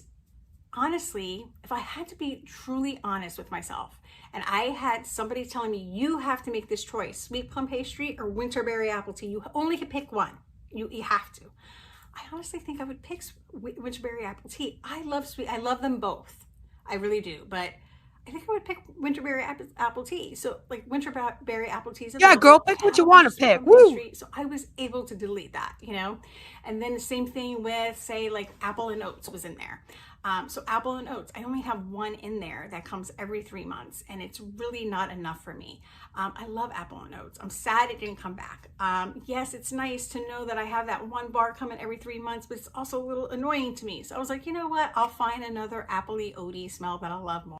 honestly, if I had to be truly honest with myself and I had somebody telling me, you have to make this choice, sweet plum pastry or winterberry apple tea, you only can pick one. You have to. I honestly think I would pick winterberry apple tea. I love them both. I really do. But I think I would pick winterberry apple tea. So like winterberry apple tea is Yeah, girl, pick what you want to pick. Woo! So I was able to delete that, you know. And then the same thing with, say, like apple and oats was in there. So apple and oats, I only have one in there that comes every 3 months, and it's really not enough for me. I love apple and oats. I'm sad it didn't come back. Yes, it's nice to know that I have that one bar coming every 3 months, but it's also a little annoying to me. So I was like, you know what? I'll find another appley oaty smell that I love more.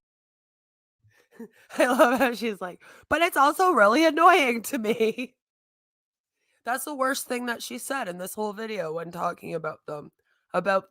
I love how she's like, but it's also really annoying to me. That's the worst thing that she said in this whole video when talking about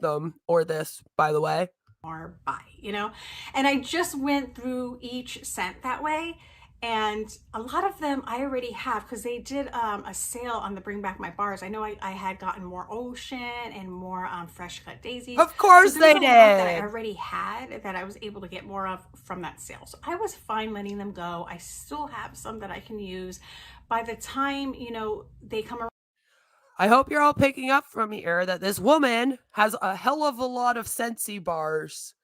them, or this, by the way. Or buy, you know. And I just went through each scent that way, and a lot of them I already have because they did a sale on the Bring Back My Bars. I know I had gotten more ocean and more fresh cut daisies. Of course so they did. That I already had that I was able to get more of from that sale, so I was fine letting them go. I still have some that I can use by the time, you know, they come around. I hope you're all picking up from here that this woman has a hell of a lot of Scentsy bars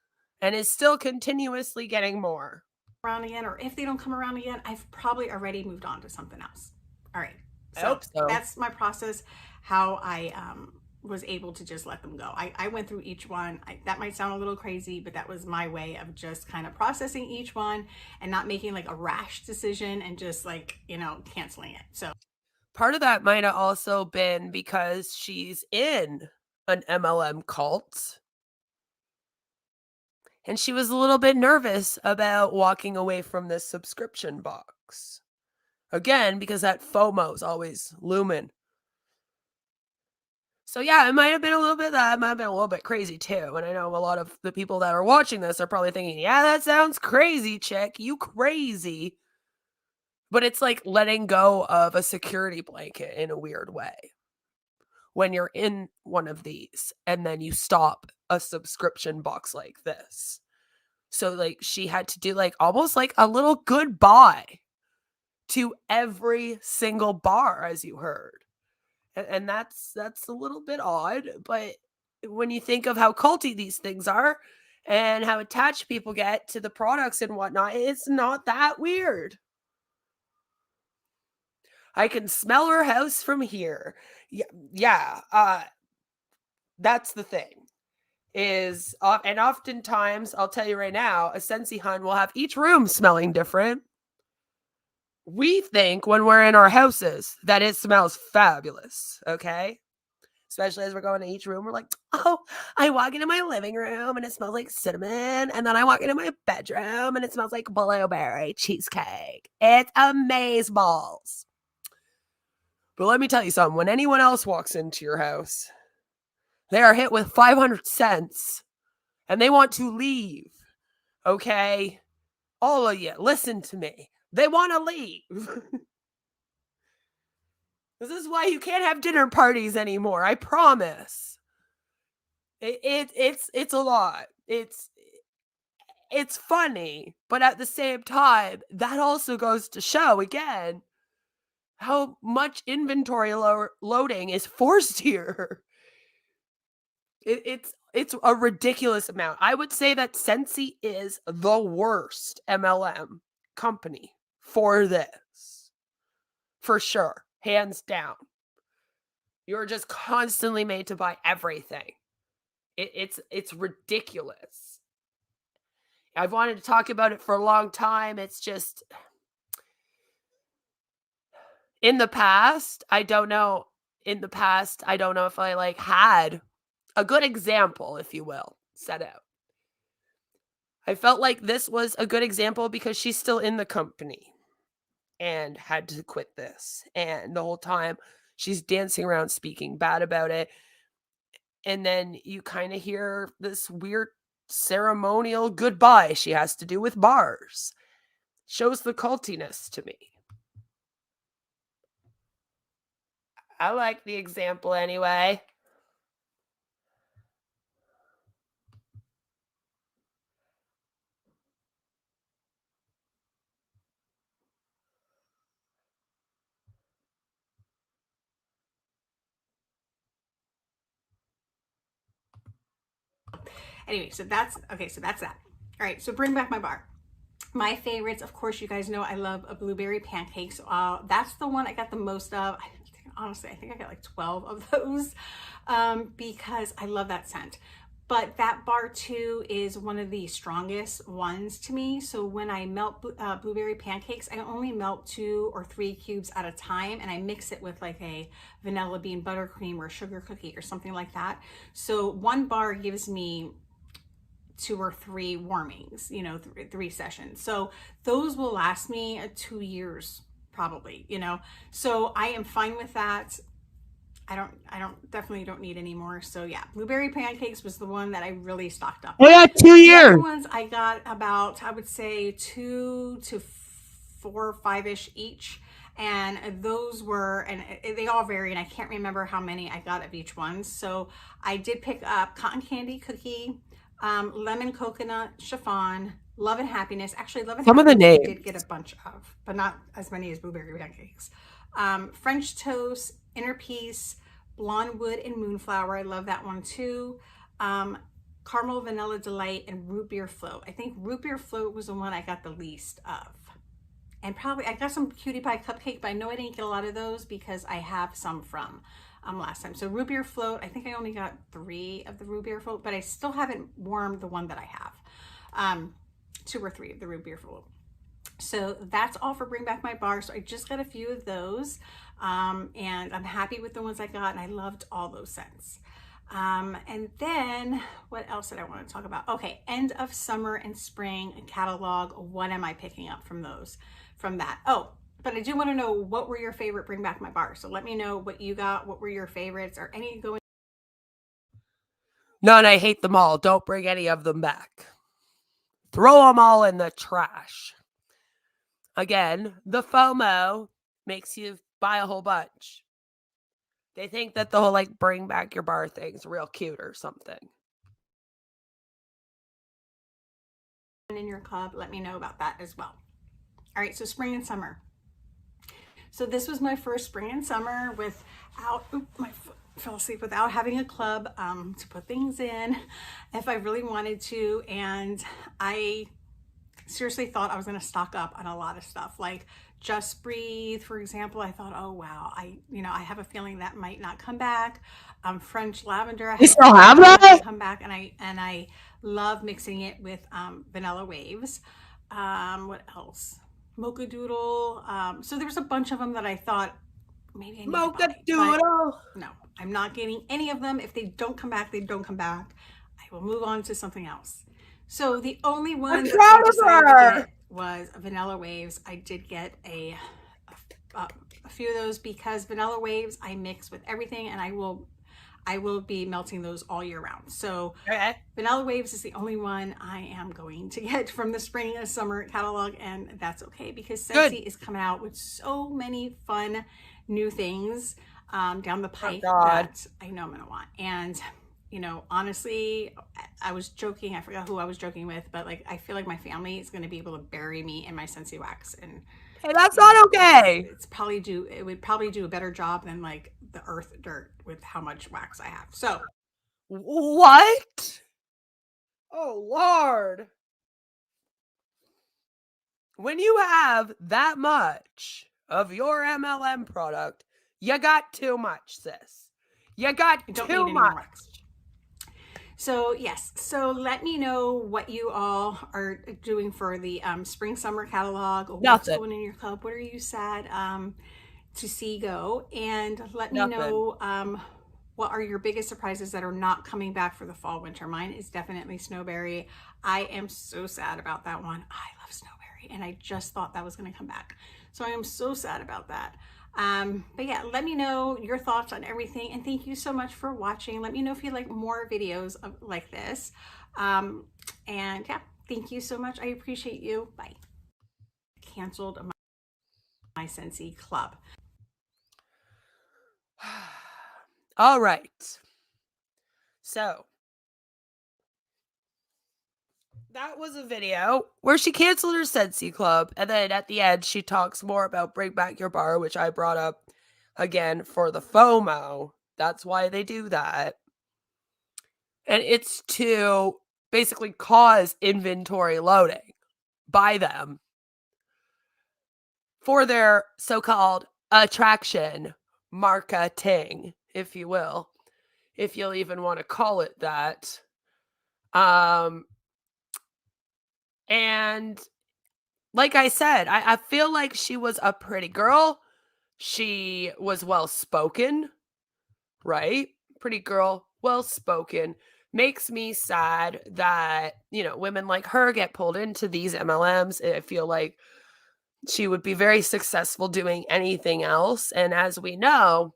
and is still continuously getting more. Around again, or if they don't come around again, I've probably already moved on to something else. All right. I hope so. That's my process, how I was able to just let them go. I went through each one. That might sound a little crazy, but that was my way of just kind of processing each one and not making like a rash decision and just like, you know, canceling it. So part of that might have also been because she's in an MLM cult. And she was a little bit nervous about walking away from this subscription box. Again, because that FOMO is always looming. So yeah, it might have been a little bit that. It might have been a little bit crazy too. And I know a lot of the people that are watching this are probably thinking, yeah, that sounds crazy, chick. You crazy. But it's like letting go of a security blanket in a weird way. When you're in one of these and then you stop a subscription box like this. So like she had to do like almost like a little goodbye to every single bar, as you heard. And that's a little bit odd, but when you think of how culty these things are and how attached people get to the products and whatnot, it's not that weird. I can smell her house from here. Yeah. That's the thing. Is and oftentimes, I'll tell you right now, a Scentsy hun will have each room smelling different. We think when we're in our houses that it smells fabulous, okay? Especially as we're going to each room, we're like, oh, I walk into my living room and it smells like cinnamon. And then I walk into my bedroom and it smells like blueberry cheesecake. It's amazeballs. But let me tell you something. When anyone else walks into your house, they are hit with 500 cents and they want to leave. Okay? All of you, listen to me. They want to leave. This is why you can't have dinner parties anymore. I promise. It's a lot. It's funny, but at the same time, that also goes to show again how much inventory loading is forced here. It's a ridiculous amount. I would say that Scentsy is the worst MLM company for this. For sure. Hands down. You're just constantly made to buy everything. It's ridiculous. I've wanted to talk about it for a long time. It's just in the past, I don't know if I like had a good example, if you will, set out. I felt like this was a good example because she's still in the company and had to quit this. And the whole time she's dancing around speaking bad about it. And then you kind of hear this weird ceremonial goodbye she has to do with bars. Shows the cultiness to me. I like the example anyway. Anyway, so that's that. All right, so bring back my bar. My favorites, of course, you guys know I love a blueberry pancakes. That's the one I got the most of. Honestly, I think I got like 12 of those because I love that scent. But that bar too is one of the strongest ones to me. So when I melt blueberry pancakes, I only melt 2 or 3 cubes at a time, and I mix it with like a vanilla bean buttercream or a sugar cookie or something like that. So one bar gives me 2 or 3 warmings, you know, 3 sessions. So those will last me 2 years probably, you know. So I am fine with that. I definitely don't need any more. So yeah, blueberry pancakes was the one that I really stocked up. I got 2 years. The other ones I got about, I would say 2 to 4 or 5-ish each. And those were, and they all vary, and I can't remember how many I got of each one. So I did pick up cotton candy cookie, lemon coconut chiffon, love and happiness. Actually, love and Some happiness of the names I did get a bunch of, but not as many as blueberry pancakes. French toast, inner peace, blonde wood and moonflower. I love that one too. Caramel vanilla delight and root beer float. I think root beer float was the one I got the least of. And probably I got some cutie pie cupcake, but I know I didn't get a lot of those because I have some from last time. So root beer float, I think I only got 3 of the root beer float, but I still haven't warmed the one that I have. 2 or 3 of the root beer float. So that's all for Bring Back My Bar. So I just got a few of those, and I'm happy with the ones I got, and I loved all those scents. And then what else did I want to talk about? Okay, end of summer and spring catalog. What am I picking up from that? Oh, but I do want to know, what were your favorite Bring Back My Bar? So let me know what you got. What were your favorites, or any going None, I hate them all. Don't bring any of them back. Throw them all in the trash. Again, the FOMO makes you buy a whole bunch. They think that the whole like bring back your bar thing's real cute or something. In your club, let me know about that as well. All right, so spring and summer. So this was my first spring and summer without, my foot fell asleep, without having a club to put things in if I really wanted to. And I seriously thought I was going to stock up on a lot of stuff, like Just Breathe, for example. I thought, oh wow, I have a feeling that might not come back. French lavender, I still have that? come back, and I love mixing it with vanilla waves. What else? Mocha Doodle. So there's a bunch of them that I thought maybe I need Mocha to buy, Doodle. no, I'm not getting any of them. If they don't come back, they don't come back. I will move on to something else. So the only one that I decided to get was Vanilla Waves. I did get a few of those because Vanilla Waves I mix with everything, and I will be melting those all year round. So Vanilla Waves is the only one I am going to get from the spring and summer catalog, and that's okay because Scentsy is coming out with so many fun new things down the pipe that I know I'm gonna want. And you know, honestly, I was joking, I forgot who I was joking with, but like I feel like my family is gonna be able to bury me in my Scentsy wax, and hey, that's not okay. It would probably do a better job than like the earth dirt with how much wax I have. So what? Oh Lord. When you have that much of your MLM product, you got too much, sis. You got too much. So yes, so let me know what you all are doing for the spring summer catalog. What's going in your club? What are you sad to see go? And let me know what are your biggest surprises that are not coming back for the fall winter. Mine is definitely Snowberry. I am so sad about that one. I love Snowberry, and I just thought that was going to come back. So I am so sad about that. But yeah, let me know your thoughts on everything, and thank you so much for watching. Let me know if you like more videos like this. And yeah, thank you so much. I appreciate you. Bye. Canceled my Scentsy club. All right. So that was a video where she canceled her Scentsy club, and then at the end she talks more about Bring Back Your Bar, which I brought up again for the FOMO. That's why they do that. And it's to basically cause inventory loading by them for their so-called attraction marketing, if you will, if you'll even want to call it that. And like I said, I feel like she was a pretty girl. She was well-spoken, right? Pretty girl, well-spoken. Makes me sad that, you know, women like her get pulled into these MLMs. I feel like she would be very successful doing anything else. And as we know,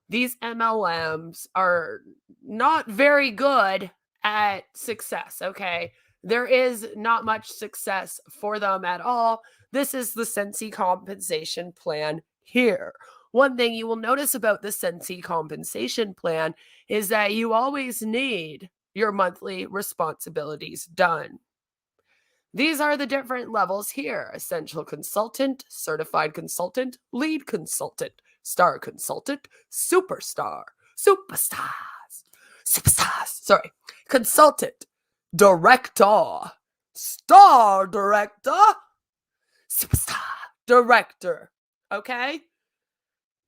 these MLMs are not very good at success, okay? There is not much success for them at all. This is the Scentsy compensation plan here. One thing you will notice about the Scentsy compensation plan is that you always need your monthly responsibilities done. These are the different levels here: essential consultant, certified consultant, lead consultant, star consultant, superstars, consultant, director, star director, superstar director, okay?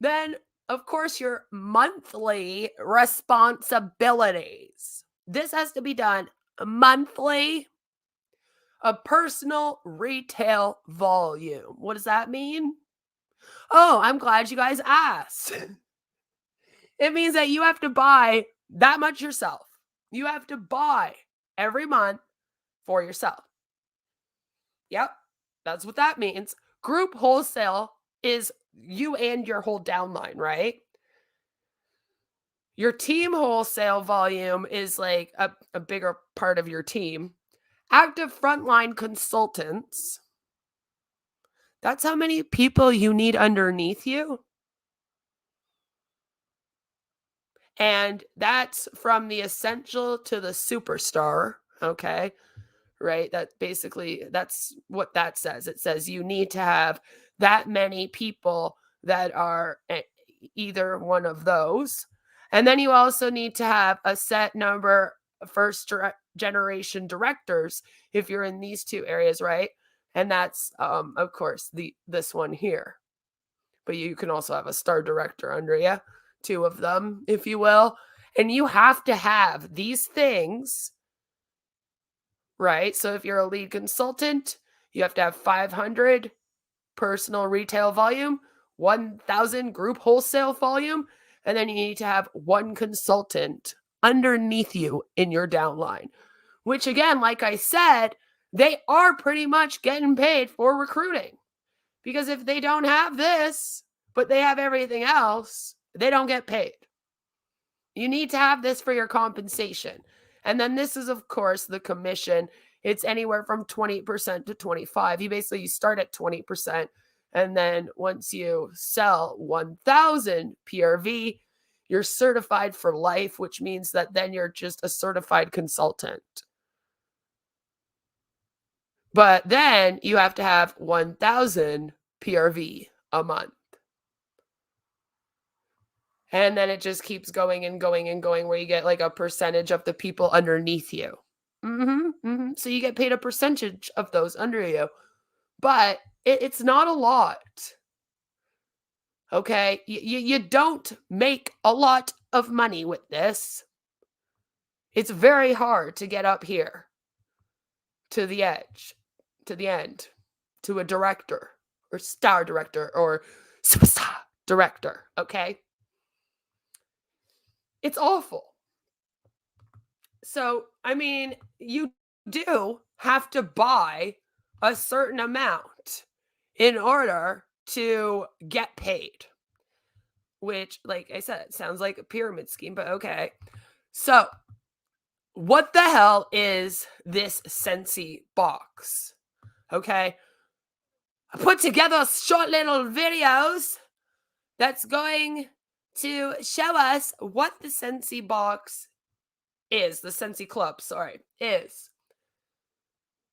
Then, of course, your monthly responsibilities. This has to be done monthly. A personal retail volume. What does that mean? Oh, I'm glad you guys asked. It means that you have to buy that much yourself. You have to buy every month for yourself. Yep, that's what that means. Group wholesale is you and your whole downline, right? Your team wholesale volume is like a bigger part of your team. Active frontline consultants. That's how many people you need underneath you. And that's from the essential to the superstar. Okay. Right. That's what that says. It says you need to have that many people that are either one of those. And then you also need to have a set number of first generation directors if you're in these two areas, right? And that's, of course, this one here. But you can also have a star director under you, 2 of them, if you will. And you have to have these things, right? So if you're a lead consultant, you have to have 500 personal retail volume, 1,000 group wholesale volume, and then you need to have 1 consultant underneath you in your downline, which again, like I said, they are pretty much getting paid for recruiting. Because if they don't have this, but they have everything else, they don't get paid. You need to have this for your compensation. And then this is, of course, the commission. It's anywhere from 20% to 25%. You start at 20%. And then once you sell 1,000 PRV, you're certified for life, which means that then you're just a certified consultant. But then you have to have 1,000 PRV a month. And then it just keeps going and going and going, where you get like a percentage of the people underneath you. So you get paid a percentage of those under you. But it's not a lot. Okay? You don't make a lot of money with this. It's very hard to get up here to the edge, to the end, to a director or star director or superstar director. Okay? It's awful. So, I mean, you do have to buy a certain amount in order to get paid, which, like I said, sounds like a pyramid scheme, but okay. So, what the hell is this Scentsy box? Okay. I put together short little videos that's going to show us what the Scentsy box is, the Scentsy Club, is.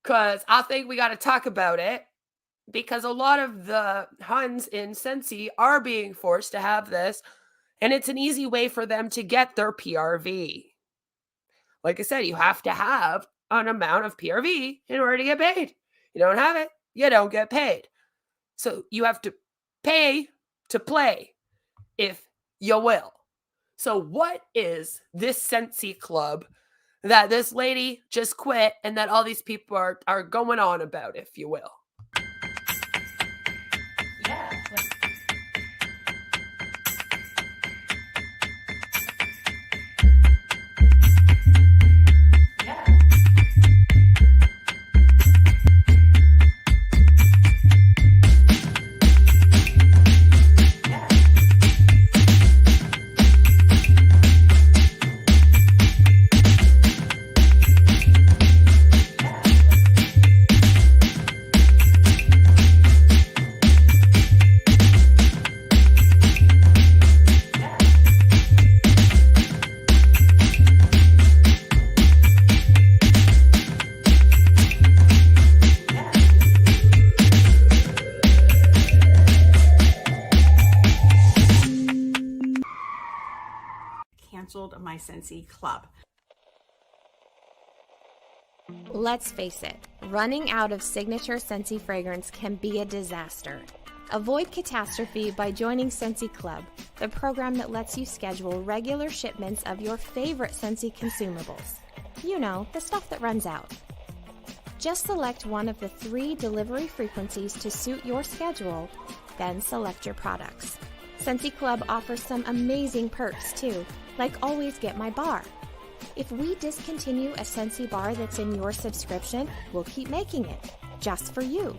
Because I think we got to talk about it, because a lot of the huns in Scentsy are being forced to have this, and it's an easy way for them to get their PRV. Like I said, you have to have an amount of PRV in order to get paid. You don't have it, you don't get paid. So you have to pay to play, if you will. So what is this Scentsy Club that this lady just quit and that all these people are going on about, if you will? Yeah. Canceled my Scentsy Club. Let's face it, running out of signature Scentsy fragrance can be a disaster. Avoid catastrophe by joining Scentsy Club, the program that lets you schedule regular shipments of your favorite Scentsy consumables. You know, the stuff that runs out. Just select one of the 3 delivery frequencies to suit your schedule, then select your products. Scentsy Club offers some amazing perks too, like always get my bar. If we discontinue a Scentsy bar that's in your subscription, we'll keep making it, just for you.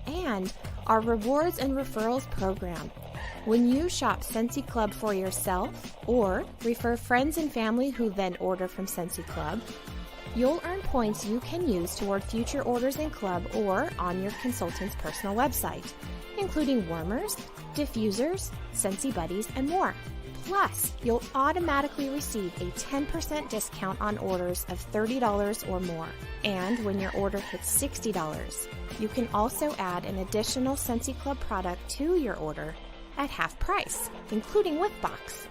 And our rewards and referrals program. When you shop Scentsy Club for yourself or refer friends and family who then order from Scentsy Club, you'll earn points you can use toward future orders in Club or on your consultant's personal website, including warmers, diffusers, Scentsy buddies, and more. Plus, you'll automatically receive a 10% discount on orders of $30 or more. And when your order hits $60, you can also add an additional Scentsy Club product to your order at half price, including with box.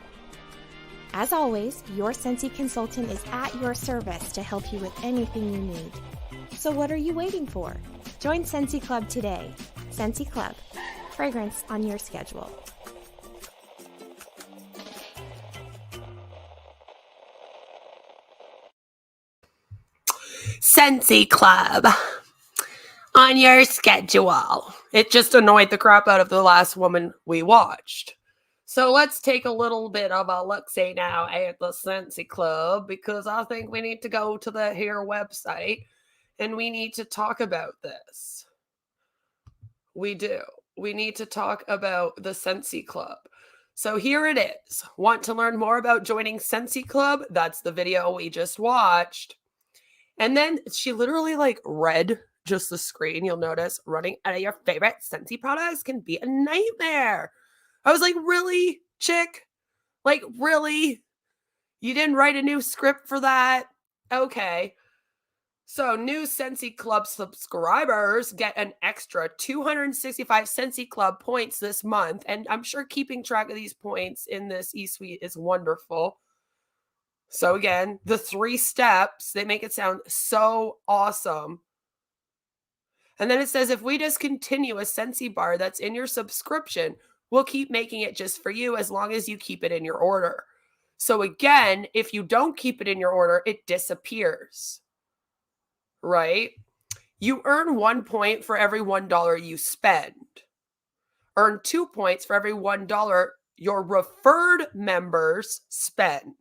As always, your Scentsy consultant is at your service to help you with anything you need. So what are you waiting for? Join Scentsy Club today. Scentsy Club. Fragrance on your schedule. Scentsy Club on your schedule. It just annoyed the crap out of the last woman we watched. So let's take a little bit of a look-see now at the Scentsy Club, because I think we need to go to the here website and we need to talk about this. We do. We need to talk about the Scentsy Club. So here it is. Want to learn more about joining Scentsy Club? That's the video we just watched. And then she literally like read just the screen. You'll notice running out of your favorite Scentsy products can be a nightmare. I was like, really, chick? Like, really? You didn't write a new script for that? Okay. So new Scentsy Club subscribers get an extra 265 Scentsy Club points this month. And I'm sure keeping track of these points in this e-suite is wonderful. So again, the 3 steps, they make it sound so awesome. And then it says, if we discontinue a Scentsy bar that's in your subscription, we'll keep making it just for you as long as you keep it in your order. So again, if you don't keep it in your order, it disappears, right? You earn 1 point for every $1 you spend. Earn 2 points for every $1 your referred members spend.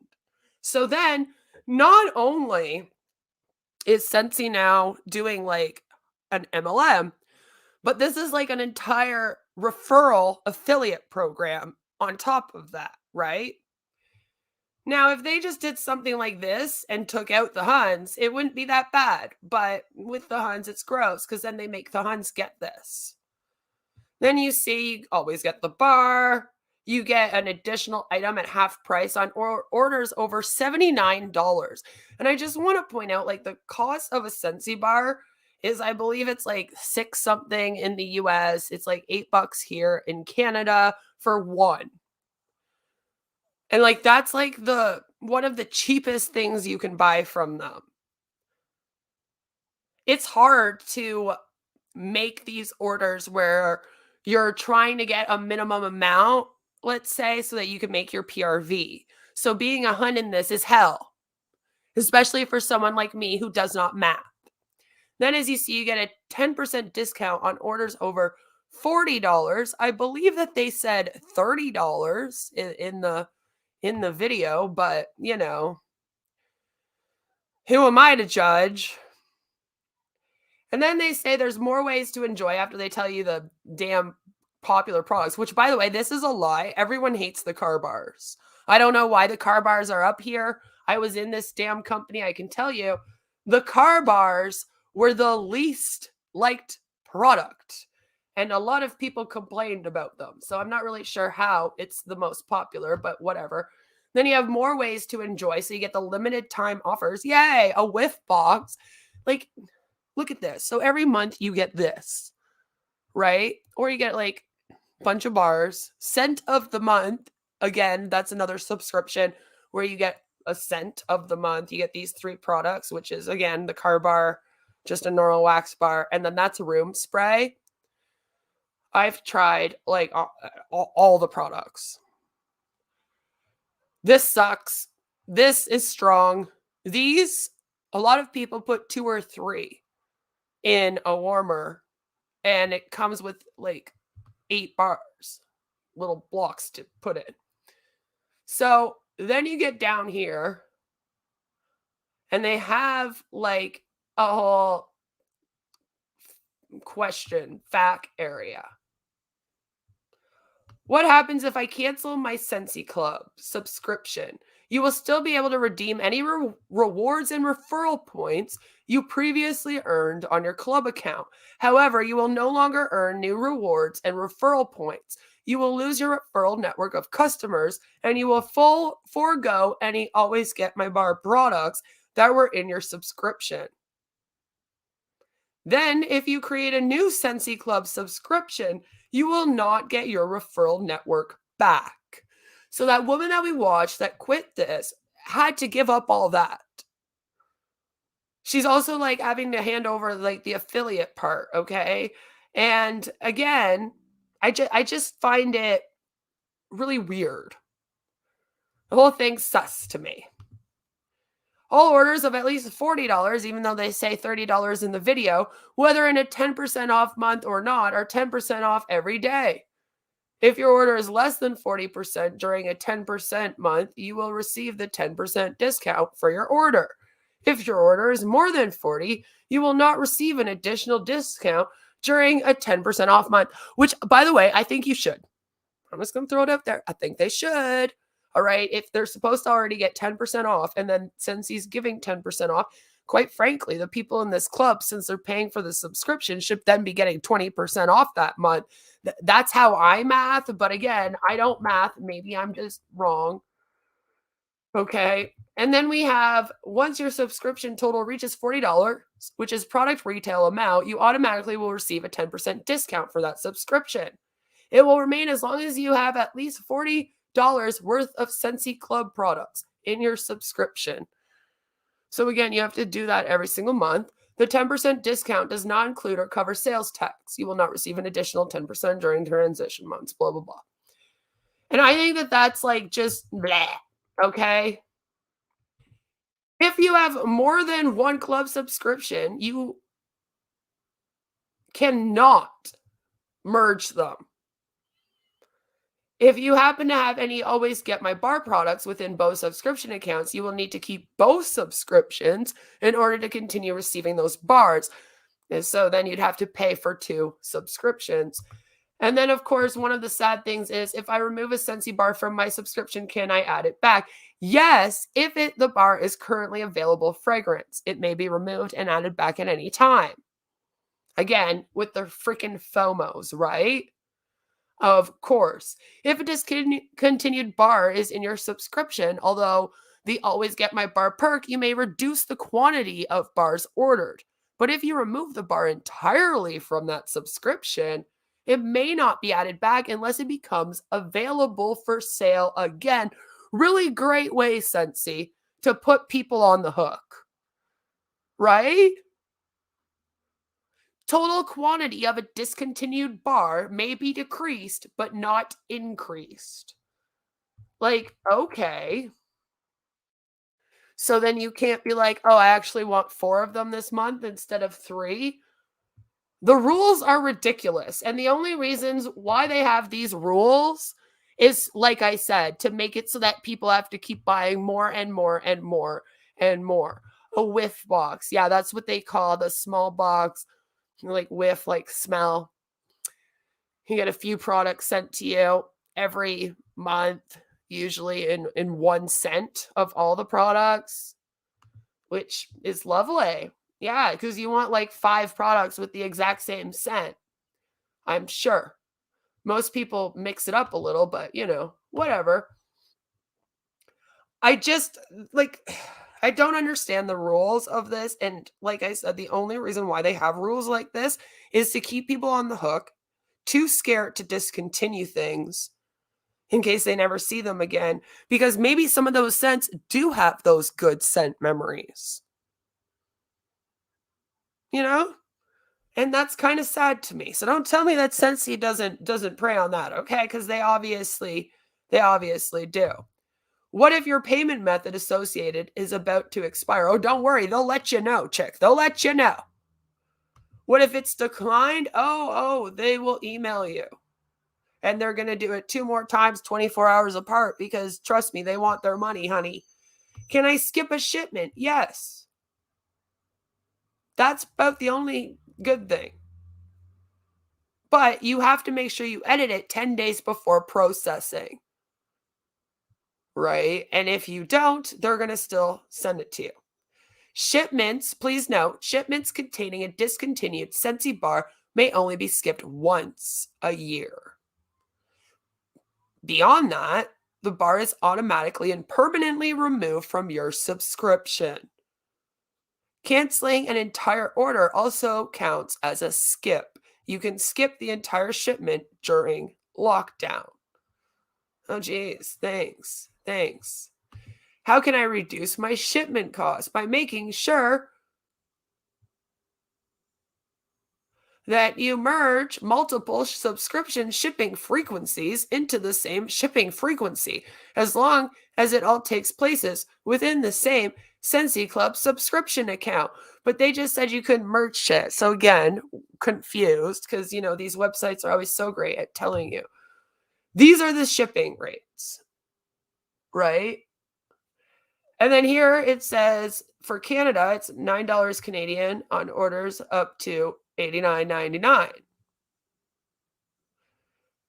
So then, not only is Scentsy now doing like an MLM, but this is like an entire referral affiliate program on top of that, right? Now, if they just did something like this and took out the huns, it wouldn't be that bad. But with the huns, it's gross because then they make the huns get this. Then you see, you always get the bar. You get an additional item at half price on orders over $79. And I just want to point out, like, the cost of a Scentsy bar is, I believe it's like $6 something in the US. It's like $8 here in Canada for one. And like, that's like one of the cheapest things you can buy from them. It's hard to make these orders where you're trying to get a minimum amount, let's say, so that you can make your PRV. So being a hun in this is hell, especially for someone like me who does not math. Then as you see, you get a 10% discount on orders over $40. I believe that they said $30 in the video, but you know, who am I to judge? And then they say there's more ways to enjoy after they tell you the damn popular products, which, by the way, this is a lie. Everyone hates the car bars. I don't know why the car bars are up here. I was in this damn company. I can tell you the car bars were the least liked product. And a lot of people complained about them. So I'm not really sure how it's the most popular, but whatever. Then you have more ways to enjoy. So you get the limited time offers. Yay, a whiff box. Like, look at this. So every month you get this, right? Or you get like a bunch of bars. Scent of the month. Again, that's another subscription where you get a scent of the month. You get these 3 products, which is, again, the car bar, just a normal wax bar. And then that's room spray. I've tried like all the products. This sucks. This is strong. These, a lot of people put 2 or 3 in a warmer, and it comes with like 8 bars, little blocks to put in. So then you get down here and they have like a whole question fact area. What happens if I cancel my Scentsy Club subscription? You will still be able to redeem any rewards and referral points you previously earned on your club account. However, you will no longer earn new rewards and referral points. You will lose your referral network of customers, and you will forego any Always Get My Bar products that were in your subscription. Then, if you create a new Scentsy Club subscription, you will not get your referral network back. So that woman that we watched that quit this had to give up all that. She's also like having to hand over like the affiliate part, okay? And again, I just find it really weird. The whole thing's sus to me. All orders of at least $40, even though they say $30 in the video, whether in a 10% off month or not, are 10% off every day. If your order is less than 40% during a 10% month, you will receive the 10% discount for your order. If your order is more than 40, you will not receive an additional discount during a 10% off month, which, by the way, I think you should. I'm just going to throw it out there. I think they should. All right. If they're supposed to already get 10% off and then Scentsy's giving 10% off, quite frankly, the people in this club, since they're paying for the subscription, should then be getting 20% off that month. That's how I math. But again, I don't math. Maybe I'm just wrong. Okay. And then we have, once your subscription total reaches $40, which is product retail amount, you automatically will receive a 10% discount for that subscription. It will remain as long as you have at least $40 worth of Scentsy Club products in your subscription. So again, you have to do that every single month. The 10% discount does not include or cover sales tax. You will not receive an additional 10% during transition months, blah, blah, blah. And I think that that's like just bleh, okay? If you have more than one club subscription, you cannot merge them. If you happen to have any Always Get My Bar products within both subscription accounts, you will need to keep both subscriptions in order to continue receiving those bars. And so then you'd have to pay for 2 subscriptions. And then, of course, one of the sad things is if I remove a Scentsy bar from my subscription, can I add it back? Yes, if the bar is currently available fragrance. It may be removed and added back at any time. Again, with the freaking FOMOs, right? Of course. If a discontinued bar is in your subscription, although the Always Get My Bar perk, you may reduce the quantity of bars ordered. But if you remove the bar entirely from that subscription, it may not be added back unless it becomes available for sale again. Really great way, Scentsy, to put people on the hook. Right? Total quantity of a discontinued bar may be decreased, but not increased. Like, okay. So then you can't be like, oh, I actually want 4 of them this month instead of 3. The rules are ridiculous. And the only reasons why they have these rules is, like I said, to make it so that people have to keep buying more and more and more and more. A whiff box. Yeah, that's what they call the small box. Like whiff, like smell. You get a few products sent to you every month, usually in 1 scent of all the products, which is lovely. Yeah, because you want like 5 products with the exact same scent. I'm sure. Most people mix it up a little, but whatever. I just I don't understand the rules of this. And like I said, the only reason why they have rules like this is to keep people on the hook, too scared to discontinue things in case they never see them again. Because maybe some of those scents do have those good scent memories. And that's kind of sad to me. So don't tell me that Scentsy doesn't prey on that, okay? Because they obviously do. What if your payment method associated is about to expire? Oh, don't worry. They'll let you know, chick. They'll let you know. What if it's declined? Oh, they will email you. And they're going to do it 2 more times, 24 hours apart, because trust me, they want their money, honey. Can I skip a shipment? Yes. That's about the only good thing. but you have to make sure you edit it 10 days before processing, right? And if you don't, they're going to still send it to you. Shipments, please note, shipments containing a discontinued Scentsy bar may only be skipped once a year. Beyond that, the bar is automatically and permanently removed from your subscription. Canceling an entire order also counts as a skip. You can skip the entire shipment during lockdown. Oh, geez. Thanks. How can I reduce my shipment costs? By making sure that you merge multiple subscription shipping frequencies into the same shipping frequency, as long as it all takes places within the same Scentsy Club subscription account. But they just said you couldn't merge shit. So again, confused, because, you know, these websites are always so great at telling you. These are the shipping rates, right? And then here it says for Canada, it's $9 Canadian on orders up to $89.99.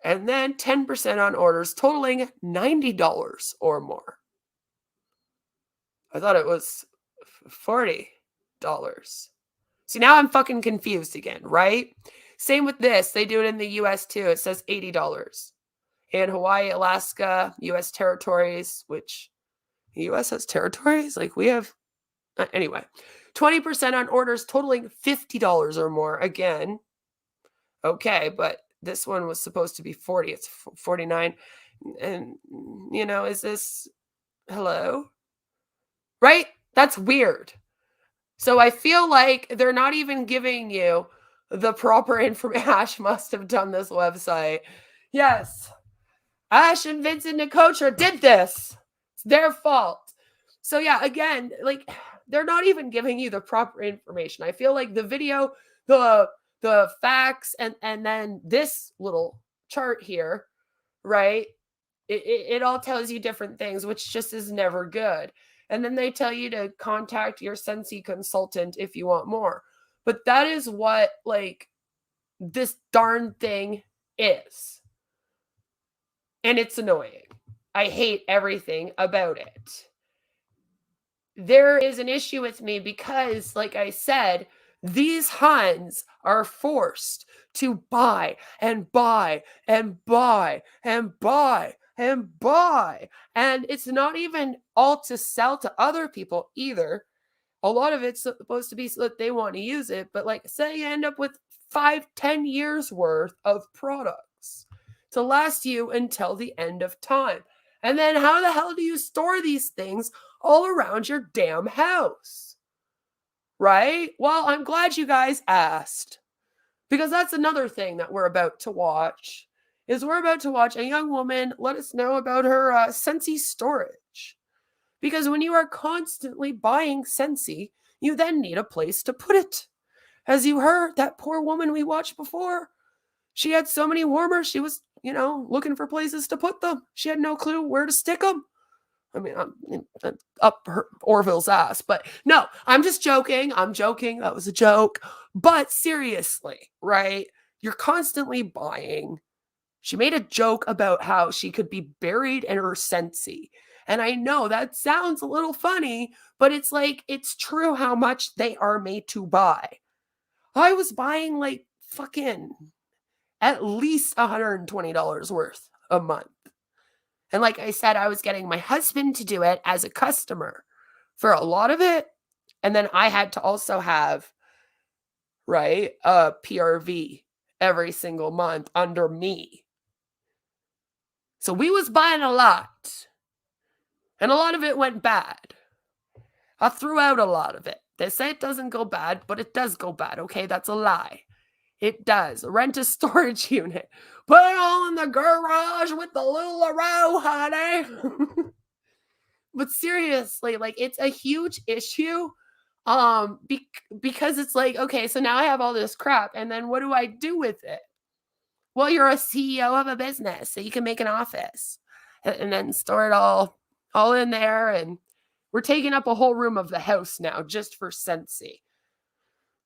And then 10% on orders totaling $90 or more. I thought it was $40. See, now I'm fucking confused again, right? Same with this. They do it in the US too. It says $80. And Hawaii, Alaska, US territories, which the US has territories? Like we have... Anyway, 20% on orders totaling $50 or more. Again, okay, but this one was supposed to be 40. It's 49. And, you know, is this... Hello? Right? That's weird. So I feel like they're not even giving you the proper information. Ash must have done this website. Yes. Ash and Vincent Nicotra did this. It's their fault. So yeah, again, like they're not even giving you the proper information. I feel like the video, the facts, and then this little chart here, right? It all tells you different things, which just is never good. And then they tell you to contact your Scentsy consultant if you want more. But that is what, like, this darn thing is. And it's annoying. I hate everything about it. There is an issue with me because, like I said, these huns are forced to buy and buy and buy and buy and buy. And it's not even all to sell to other people either. A lot of it's supposed to be so that they want to use it. But like, say you end up with 5-10 years worth of products to last you until the end of time. And then how the hell do you store these things all around your damn house? Right? Well, I'm glad you guys asked. Because that's another thing that we're about to watch. Is we're about to watch a young woman let us know about her Scentsy storage. Because when you are constantly buying Scentsy, you then need a place to put it. As you heard, that poor woman we watched before, she had so many warmers, she was, you know, looking for places to put them. She had no clue where to stick them. I mean, I'm up her Orville's ass. But no, I'm just joking. I'm joking. That was a joke. But seriously, right? You're constantly buying. She made a joke about how she could be buried in her Scentsy. And I know that sounds a little funny, but it's like, it's true how much they are made to buy. I was buying like fucking at least $120 worth a month. And like I said, I was getting my husband to do it as a customer for a lot of it. And then I had to also have, right, a PRV every single month under me. So we was buying a lot. And a lot of it went bad. I threw out a lot of it. They say it doesn't go bad, but it does go bad, okay? That's a lie. It does. Rent a storage unit. Put it all in the garage with the LuLaRoe, honey. But seriously, like, it's a huge issue. Because it's like, okay, so now I have all this crap, and then what do I do with it? Well, you're a CEO of a business, so you can make an office and then store it all in there. And we're taking up a whole room of the house now just for Scentsy.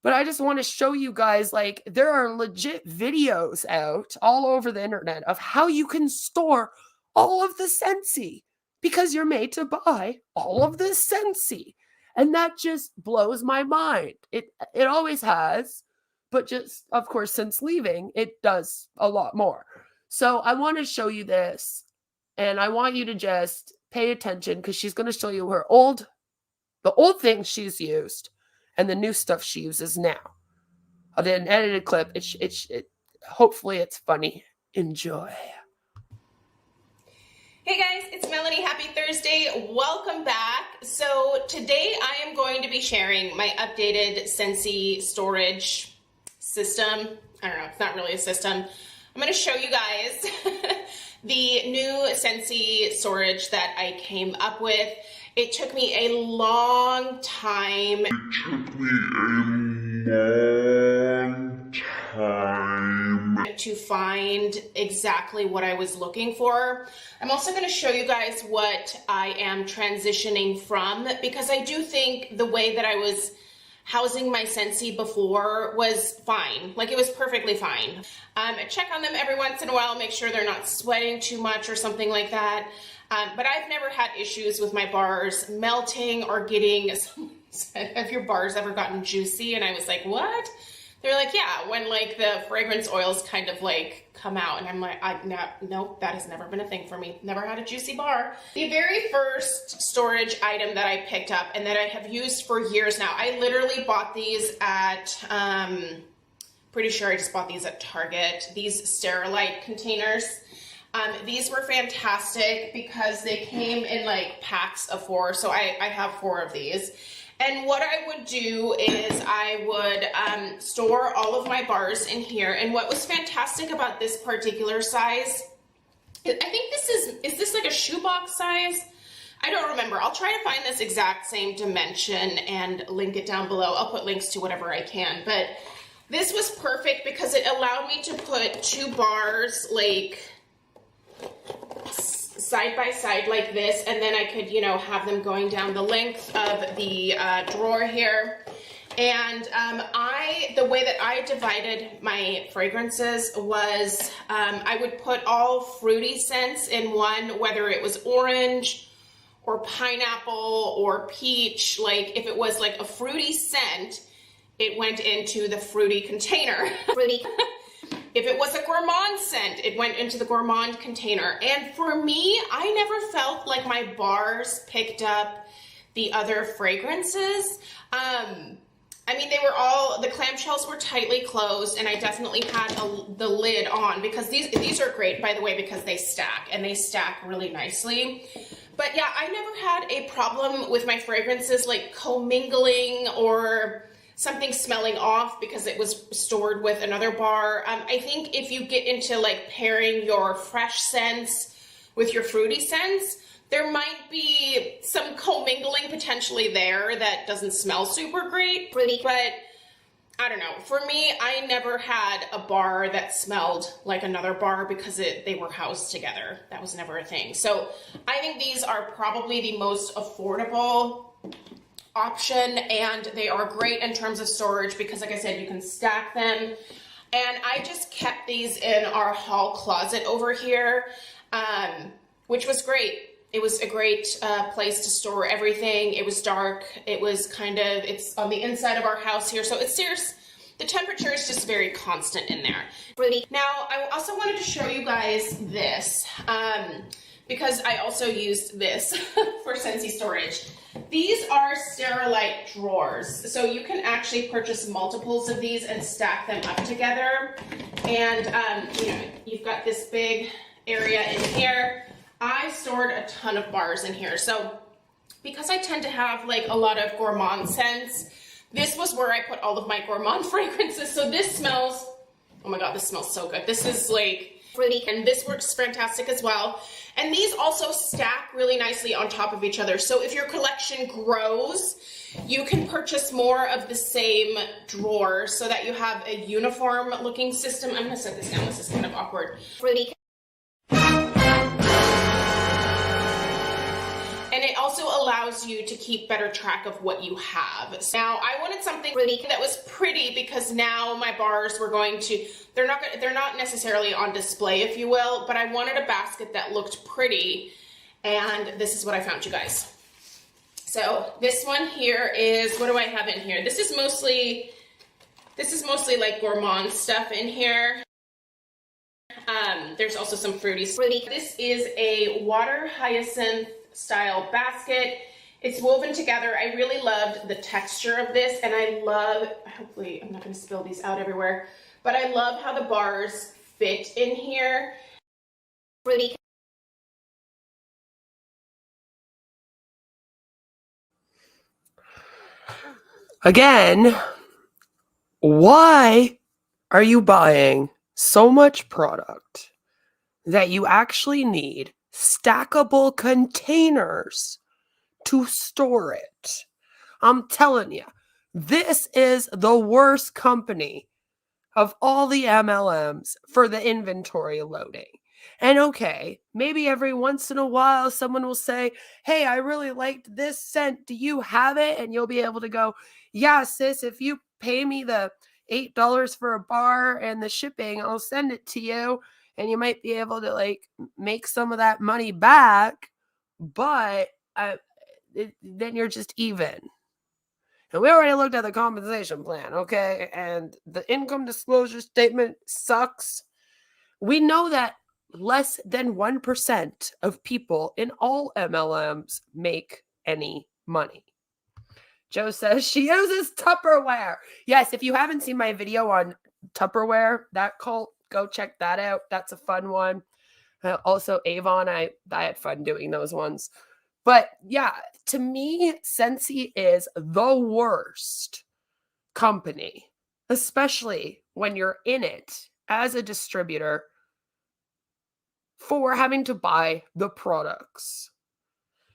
But I just want to show you guys, like, there are legit videos out all over the internet of how you can store all of the Scentsy because you're made to buy all of this Scentsy. And that just blows my mind. It always has, but just, of course, since leaving, it does a lot more. So I want to show you this, and I want you to just pay attention because she's going to show you the old things she's used and the new stuff she uses now. I did an edited clip. Hopefully it's funny. Enjoy. Hey guys, it's Melanie. Happy Thursday. Welcome back. So today I am going to be sharing my updated Scentsy storage system. I don't know, it's not really a system. I'm going to show you guys the new Scentsy storage that I came up with. It took me a long time. To find exactly what I was looking for. I'm also going to show you guys what I am transitioning from, because I do think the way that I was housing my Scentsy before was fine. Like, it was perfectly fine. I check on them every once in a while, make sure they're not sweating too much or something like that. But I've never had issues with my bars melting or getting, someone said, have your bars ever gotten juicy? And I was like, what? They're like, yeah, when like the fragrance oils kind of like come out. And I'm like, nope, that has never been a thing for me. Never had a juicy bar. The very first storage item that I picked up and that I have used for years now, I literally bought these at, pretty sure I just bought these at Target, these Sterilite containers. These were fantastic because they came in like packs of 4. So I have 4 of these. And what I would do is I would store all of my bars in here. And what was fantastic about this particular size, I think is this like a shoebox size? I don't remember. I'll try to find this exact same dimension and link it down below. I'll put links to whatever I can. But this was perfect because it allowed me to put 2 bars like side by side like this, and then I could, you know, have them going down the length of the drawer here. And the way that I divided my fragrances was I would put all fruity scents in one, whether it was orange or pineapple or peach. Like, if it was like a fruity scent, it went into the fruity container. Fruity. If it was a gourmand scent, it went into the gourmand container. And for me, I never felt like my bars picked up the other fragrances. I mean, they were all, the clamshells were tightly closed, and I definitely had the lid on, because these are great, by the way, because they stack, and they stack really nicely. But yeah, I never had a problem with my fragrances like commingling or something smelling off because it was stored with another bar. I think if you get into like pairing your fresh scents with your fruity scents, there might be some commingling potentially there that doesn't smell super great. Fruity. But I don't know. For me, I never had a bar that smelled like another bar because they were housed together. That was never a thing. So I think these are probably the most affordable option, and they are great in terms of storage because, like I said, you can stack them. And I just kept these in our hall closet over here, which was great. It was a great place to store everything. It was dark. It was it's on the inside of our house here, so it's serious. The temperature is just very constant in there. Now, I also wanted to show you guys this, because I also used this for Scentsy storage. These are Sterilite drawers, so you can actually purchase multiples of these and stack them up together. And you know, you've got this big area in here. I stored a ton of bars in here, so because I tend to have like a lot of gourmand scents, this was where I put all of my gourmand fragrances. So this smells, oh my god, this smells so good. This is like fruity, and this works fantastic as well. And these also stack really nicely on top of each other. So if your collection grows, you can purchase more of the same drawer so that you have a uniform looking system. I'm gonna set this down, this is kind of awkward. Fruity. And it also allows allows you to keep better track of what you have. So now I wanted something really that was pretty, because now my bars were going to, they're not necessarily on display, if you will, but I wanted a basket that looked pretty, and this is what I found, you guys. So this one here is, what do I have in here? This is mostly like gourmand stuff in here. There's also some fruity. This is a water hyacinth style basket. It's woven together. I really loved the texture of this, and I love, hopefully I'm not going to spill these out everywhere, but I love how the bars fit in here. Fruity. Again, why are you buying so much product that you actually need stackable containers to store it? I'm telling you, this is the worst company of all the MLMs for the inventory loading. And okay, maybe every once in a while someone will say, hey, I really liked this scent. Do you have it? And you'll be able to go, yeah, sis, if you pay me the $8 for a bar and the shipping, I'll send it to you. And you might be able to like make some of that money back, but then you're just even. And we already looked at the compensation plan, okay? And the income disclosure statement sucks. We know that less than 1% of people in all MLMs make any money. Joe says she uses Tupperware. Yes, if you haven't seen my video on Tupperware, that cult, go check that out. That's a fun one. Also, Avon, I had fun doing those ones. But yeah, to me, Scentsy is the worst company, especially when you're in it as a distributor for having to buy the products.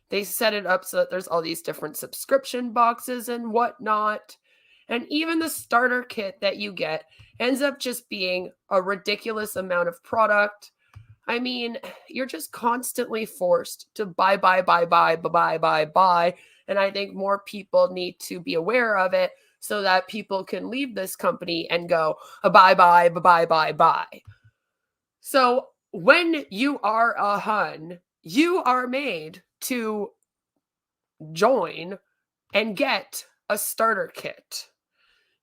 They set it up so that there's all these different subscription boxes and whatnot. And even the starter kit that you get ends up just being a ridiculous amount of product. I mean, you're just constantly forced to buy. And I think more people need to be aware of it so that people can leave this company and go, buy. So when you are a hun, you are made to join and get a starter kit.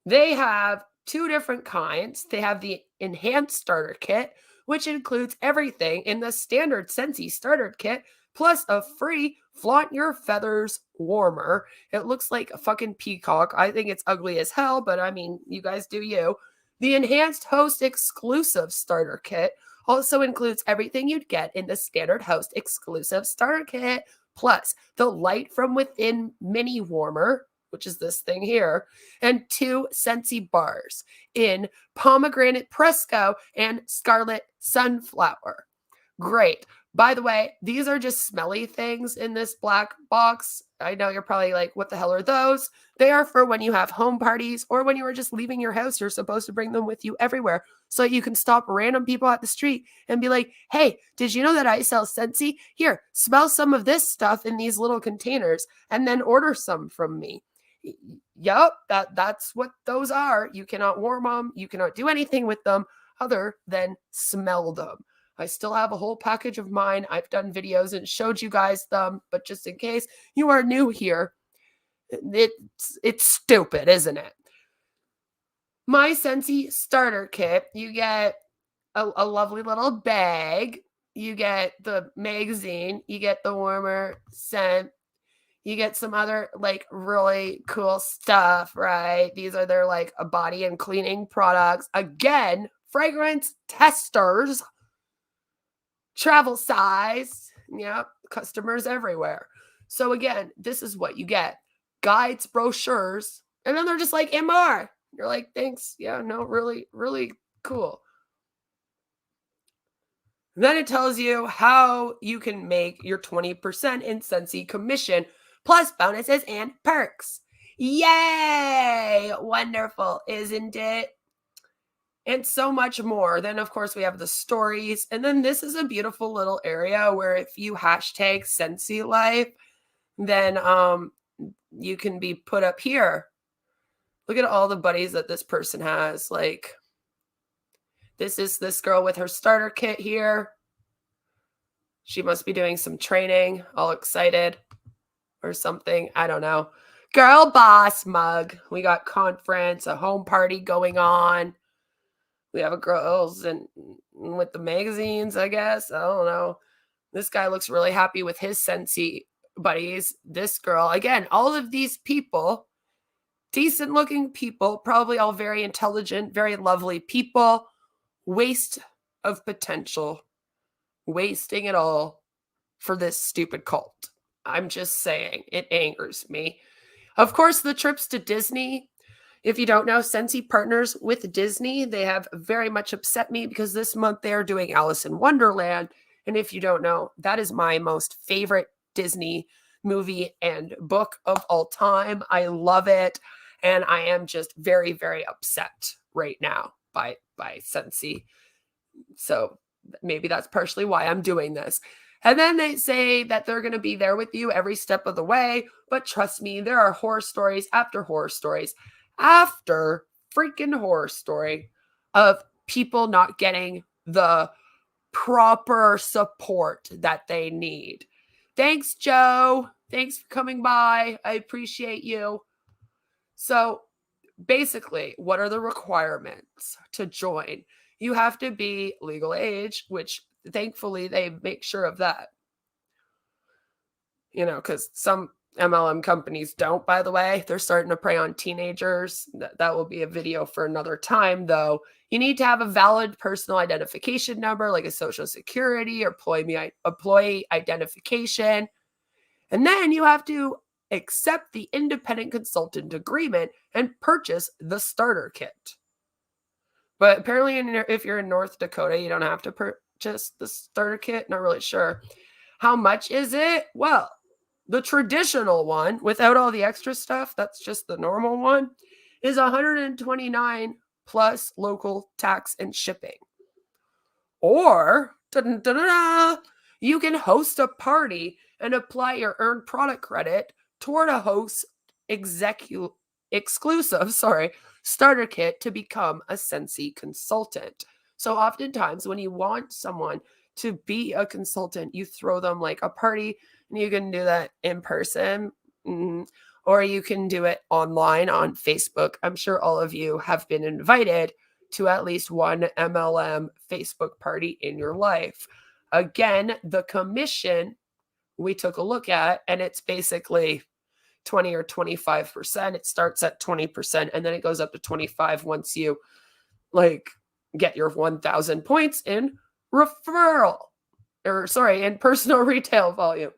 They have two different kinds. They have the enhanced starter kit, which includes everything in the standard Scentsy starter kit, plus a free Flaunt Your Feathers warmer. It looks like a fucking peacock. I think it's ugly as hell, but I mean, you guys do you. The enhanced host exclusive starter kit also includes everything you'd get in the standard host exclusive starter kit, plus the light from within mini warmer, which is this thing here, and 2 Scentsy bars in pomegranate Presco and scarlet sunflower. Great. By the way, these are just smelly things in this black box. I know you're probably like, what the hell are those? They are for when you have home parties or when you are just leaving your house. You're supposed to bring them with you everywhere so you can stop random people at the street and be like, hey, did you know that I sell Scentsy? Here, smell some of this stuff in these little containers and then order some from me. Yup, that's what those are. You cannot warm them. You cannot do anything with them other than smell them. I still have a whole package of mine. I've done videos and showed you guys them, but just in case you are new here, it's stupid, isn't it? My Scentsy starter kit, you get a lovely little bag. You get the magazine. You get the warmer scent. You get some other like really cool stuff, right? These are their like body and cleaning products. Again, fragrance testers. Travel size, yeah, customers everywhere. So again, this is what you get. Guides, brochures, and then they're just like, MR. You're like, thanks. Yeah, no, really, really cool. Then it tells you how you can make your 20% in Scentsy commission, plus bonuses and perks. Yay! Wonderful, isn't it? And so much more. Then, of course, we have the stories. And then this is a beautiful little area where if you hashtag Scentsy Life, then you can be put up here. Look at all the buddies that this person has. Like, this is this girl with her starter kit here. She must be doing some training, all excited or something. I don't know. Girl boss mug. We got conference, a home party going on. We have a girls and with the magazines, I guess. I don't know. This guy looks really happy with his Scentsy buddies. This girl, again, all of these people, decent looking people, probably all very intelligent, very lovely people. Waste of potential. Wasting it all for this stupid cult. I'm just saying, it angers me. Of course, the trips to Disney. If you don't know, Scentsy partners with Disney. They have very much upset me because this month they are doing Alice in Wonderland. And if you don't know, that is my most favorite Disney movie and book of all time. I love it. And I am just very, very upset right now by Scentsy. So maybe that's partially why I'm doing this. And then they say that they're going to be there with you every step of the way. But trust me, there are horror stories after horror stories after freaking horror story of people not getting the proper support that they need. Thanks, Joe. Thanks for coming by. I appreciate you. So basically, what are the requirements to join? You have to be legal age, which thankfully they make sure of that. You know, because some MLM companies don't, by the way. They're starting to prey on teenagers. That will be a video for another time, though. You need to have a valid personal identification number, like a social security or employee identification. And then you have to accept the independent consultant agreement and purchase the starter kit. But apparently, if you're in North Dakota, you don't have to purchase the starter kit. Not really sure. How much is it? Well, the traditional one, without all the extra stuff, that's just the normal one, is $129 plus local tax and shipping. Or, you can host a party and apply your earned product credit toward a host exclusive starter kit to become a Scentsy consultant. So oftentimes when you want someone to be a consultant, you throw them like a party, and you can do that in person, or you can do it online on Facebook. I'm sure all of you have been invited to at least one MLM Facebook party in your life. Again, the commission we took a look at, and it's basically 20 or 25%. It starts at 20% and then it goes up to 25 once you get your 1,000 points in in personal retail volume.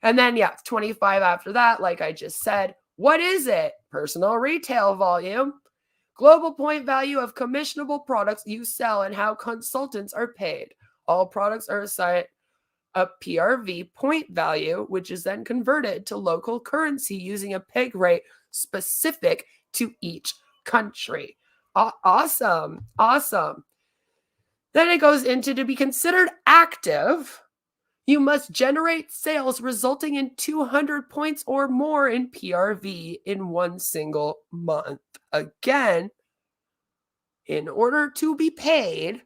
And then 25 after that, like I just said. What is it? Personal retail volume. Global point value of commissionable products you sell and how consultants are paid. All products are assigned a PRV point value, which is then converted to local currency using a peg rate specific to each country. Awesome. Then it goes into to be considered active, you must generate sales resulting in 200 points or more in PRV in one single month. Again, in order to be paid,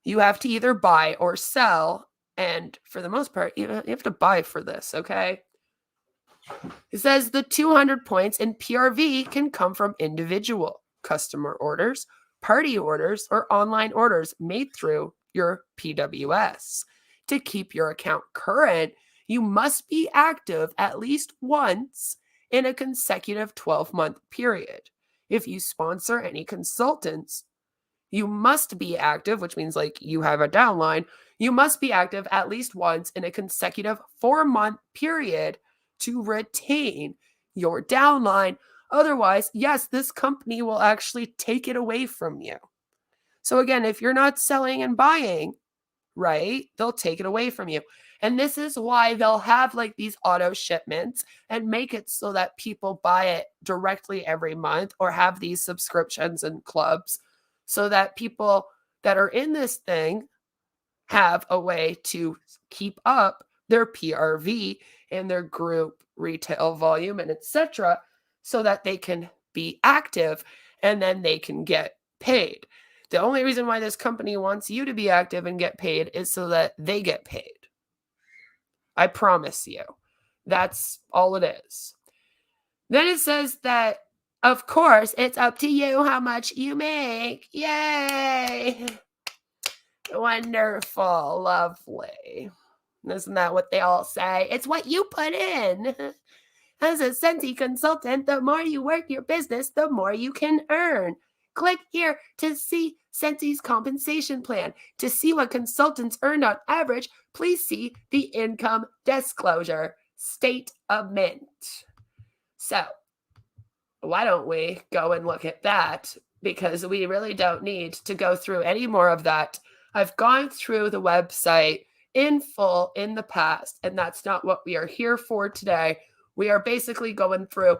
you have to either buy or sell. And for the most part, you have to buy for this, okay? It says the 200 points in PRV can come from individual customer orders, party orders, or online orders made through your PWS. To keep your account current, you must be active at least once in a consecutive 12-month period. If you sponsor any consultants, you must be active, which means you have a downline. You must be active at least once in a consecutive 4-month period to retain your downline. Otherwise, yes, this company will actually take it away from you. So again, if you're not selling and buying, right, they'll take it away from you. And this is why they'll have these auto shipments and make it so that people buy it directly every month or have these subscriptions and clubs so that people that are in this thing have a way to keep up their PRV and their group retail volume and etc., so that they can be active and then they can get paid. The only reason why this company wants you to be active and get paid is so that they get paid. I promise you. That's all it is. Then it says that, of course, it's up to you how much you make. Yay! Wonderful. Lovely. Isn't that what they all say? It's what you put in. As a Scentsy consultant, the more you work your business, the more you can earn. Click here to see Scentsy's compensation plan. To see what consultants earn on average, please see the income disclosure statement. So, why don't we go and look at that? Because we really don't need to go through any more of that. I've gone through the website in full in the past, and that's not what we are here for today. We are basically going through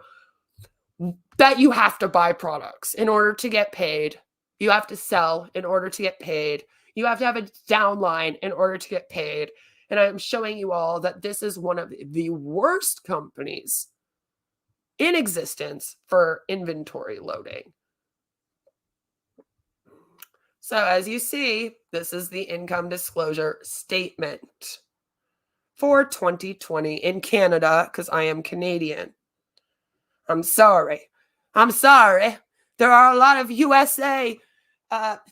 that you have to buy products in order to get paid. You have to sell in order to get paid. You have to have a downline in order to get paid. And I'm showing you all that this is one of the worst companies in existence for inventory loading. So as you see, this is the income disclosure statement for 2020 in Canada, because I am Canadian. I'm sorry. There are a lot of USA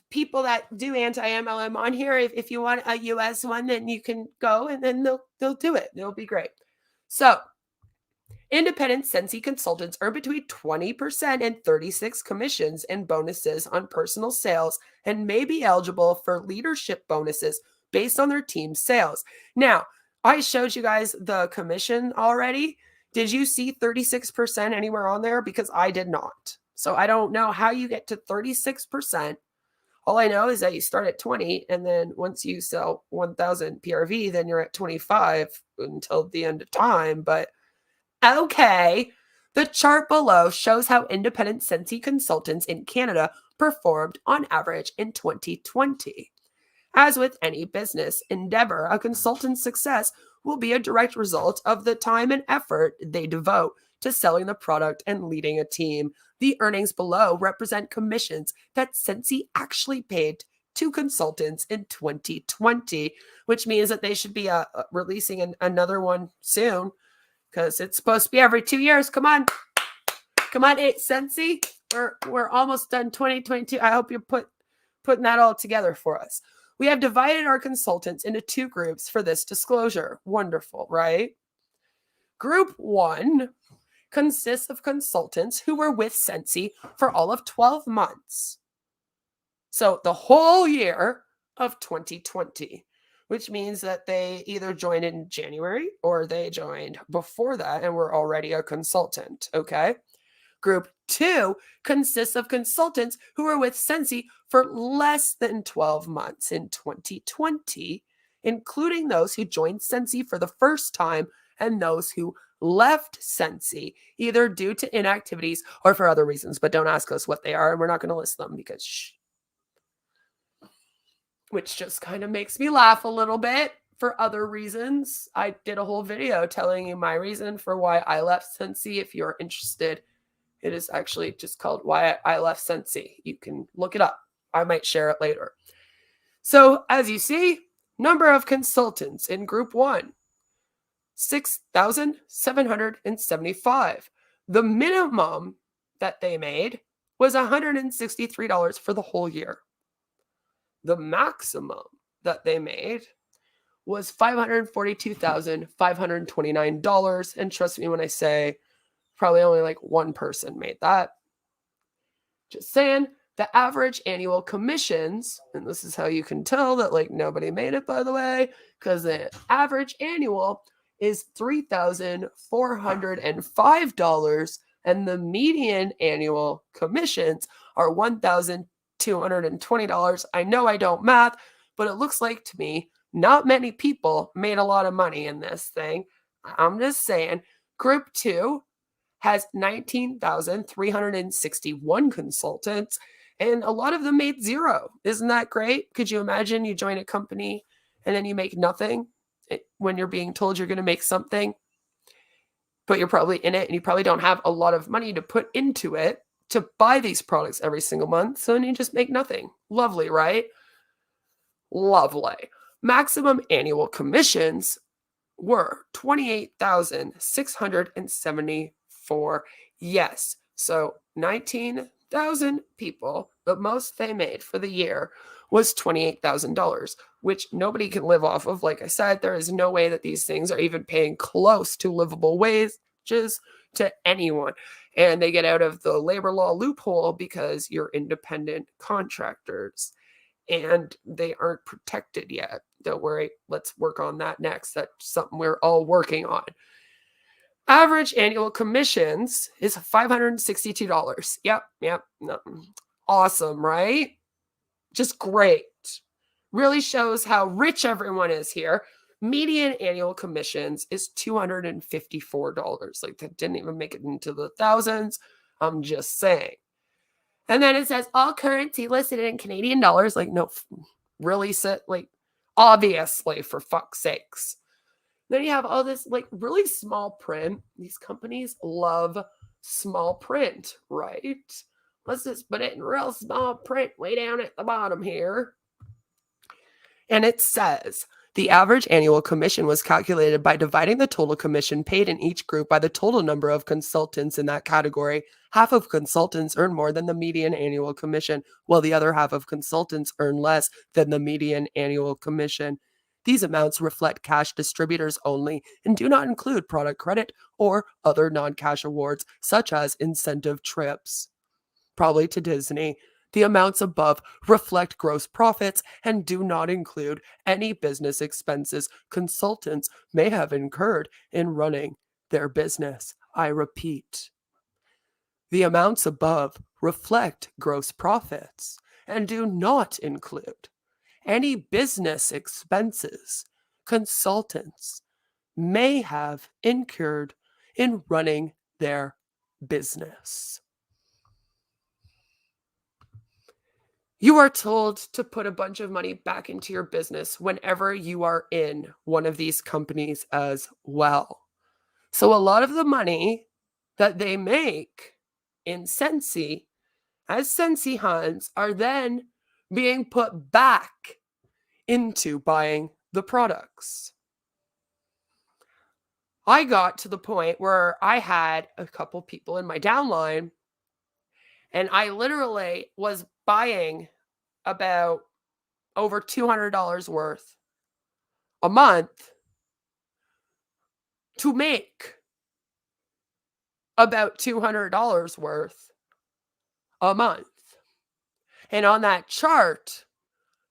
people that do anti-MLM on here. If you want a US one, then you can go and then they'll do it. It'll be great. So, independent Scentsy consultants earn between 20% and 36% commissions and bonuses on personal sales and may be eligible for leadership bonuses based on their team's sales. Now, I showed you guys the commission already. Did you see 36% anywhere on there? Because I did not. So I don't know how you get to 36%. All I know is that you start at 20, and then once you sell 1,000 PRV, then you're at 25 until the end of time. But okay. The chart below shows how independent Scentsy consultants in Canada performed on average in 2020. As with any business endeavor, a consultant's success will be a direct result of the time and effort they devote to selling the product and leading a team. The earnings below represent commissions that Scentsy actually paid to consultants in 2020, which means that they should be releasing another one soon, because it's supposed to be every 2 years. Come on, Scentsy. We're almost done 2022. I hope you're putting that all together for us. We have divided our consultants into two groups for this disclosure. Wonderful, right? Group 1 consists of consultants who were with Scentsy for all of 12 months. So the whole year of 2020, which means that they either joined in January or they joined before that and were already a consultant, okay? Group 2 consists of consultants who were with Scentsy for less than 12 months in 2020, including those who joined Scentsy for the first time and those who left Scentsy, either due to inactivities or for other reasons. But don't ask us what they are, and we're not going to list them because which just kind of makes me laugh a little bit for other reasons. I did a whole video telling you my reason for why I left Scentsy. If you're interested, it is actually just called Why I Left Scentsy. You can look it up. I might share it later. So as you see, number of consultants in group 1, 6,775. The minimum that they made was $163 for the whole year. The maximum that they made was $542,529. And trust me when I say probably only like one person made that. Just saying. The average annual commissions, and this is how you can tell that like nobody made it, by the way, because the average annual is $3,405, and the median annual commissions are $1,220. I know I don't math, but it looks like to me not many people made a lot of money in this thing. I'm just saying. Group 2 has 19,361 consultants, and a lot of them made zero. Isn't that great? Could you imagine you join a company and then you make nothing when you're being told you're going to make something, but you're probably in it and you probably don't have a lot of money to put into it to buy these products every single month. So then you just make nothing. Lovely, right? Lovely. Maximum annual commissions were $28,674. Yes. So 19,000 people, the most they made for the year was $28,000, which nobody can live off of. Like I said, there is no way that these things are even paying close to livable wages to anyone. And they get out of the labor law loophole because you're independent contractors and they aren't protected yet. Don't worry, let's work on that next. That's something we're all working on. Average annual commissions is $562. Yep. No. Awesome, right? Just great. Really shows how rich everyone is here. Median annual commissions is $254. Like, that didn't even make it into the thousands. I'm just saying. And then it says all currency listed in Canadian dollars. Like, no, really, like, obviously, for fuck's sakes. Then you have all this like really small print. These companies love small print, right? Let's just put it in real small print way down at the bottom here. And it says the average annual commission was calculated by dividing the total commission paid in each group by the total number of consultants in that category. Half of consultants earn more than the median annual commission, while the other half of consultants earn less than the median annual commission. These amounts reflect cash distributors only and do not include product credit or other non-cash awards, such as incentive trips. Probably to Disney. The amounts above reflect gross profits and do not include any business expenses consultants may have incurred in running their business. I repeat. The amounts above reflect gross profits and do not include any business expenses consultants may have incurred in running their business. You are told to put a bunch of money back into your business whenever you are in one of these companies as well. So a lot of the money that they make in Scentsy as Scentsy huns are then being put back into buying the products. I got to the point where I had a couple people in my downline and I literally was buying about over $200 worth a month to make about $200 worth a month. And on that chart,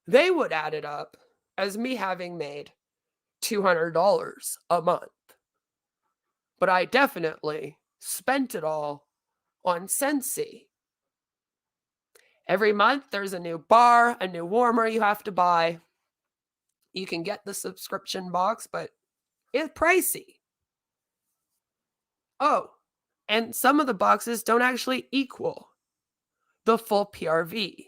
they would add it up as me having made $200 a month. But I definitely spent it all on Scentsy. Every month, there's a new bar, a new warmer you have to buy. You can get the subscription box, but it's pricey. Oh, and some of the boxes don't actually equal the full PRV.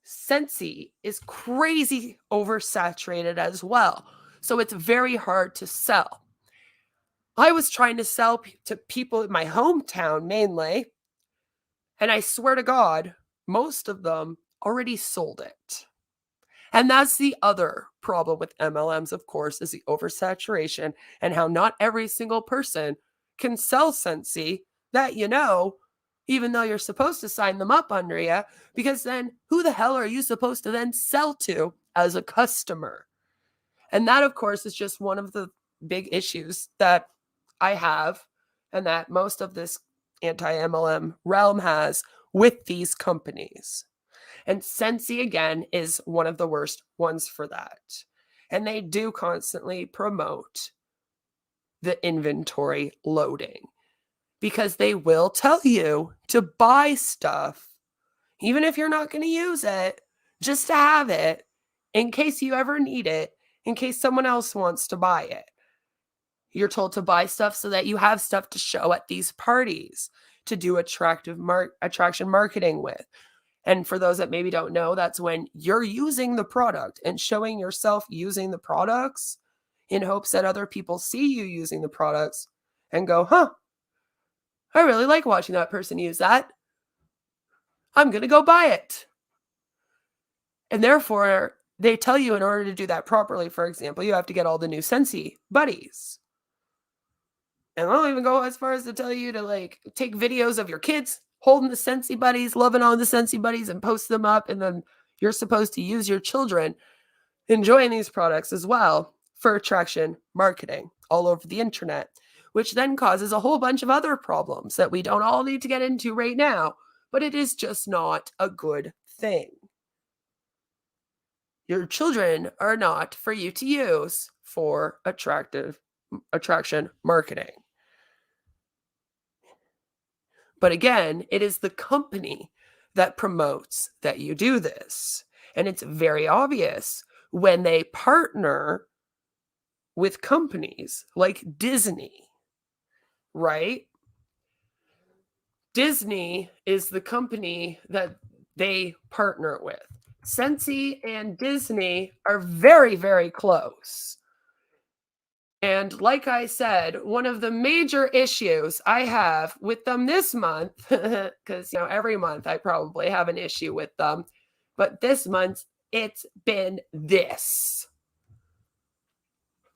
Scentsy is crazy oversaturated as well, so it's very hard to sell. I was trying to sell to people in my hometown mainly, and I swear to God, most of them already sold it. And that's the other problem with MLMs, of course, is the oversaturation and how not every single person can sell Scentsy that you know, even though you're supposed to sign them up under you, because then who the hell are you supposed to then sell to as a customer? And that, of course, is just one of the big issues that I have and that most of this anti-MLM realm has with these companies. And Scentsy, again, is one of the worst ones for that. And they do constantly promote the inventory loading because they will tell you to buy stuff, even if you're not going to use it, just to have it in case you ever need it, in case someone else wants to buy it. You're told to buy stuff so that you have stuff to show at these parties to do attraction marketing with. And for those that maybe don't know, that's when you're using the product and showing yourself using the products in hopes that other people see you using the products and go, huh, I really like watching that person use that. I'm going to go buy it. And therefore, they tell you in order to do that properly, for example, you have to get all the new Scentsy buddies. And I'll even go as far as to tell you to like take videos of your kids holding the Scentsy buddies, loving on the Scentsy buddies, and post them up. And then you're supposed to use your children enjoying these products as well for attraction marketing all over the internet, which then causes a whole bunch of other problems that we don't all need to get into right now. But it is just not a good thing. Your children are not for you to use for attraction marketing. But again, it is the company that promotes that you do this. And it's very obvious when they partner with companies like Disney, right? Disney is the company that they partner with. Scentsy and Disney are very, very close. And like I said, one of the major issues I have with them this month, because every month I probably have an issue with them, but this month it's been this.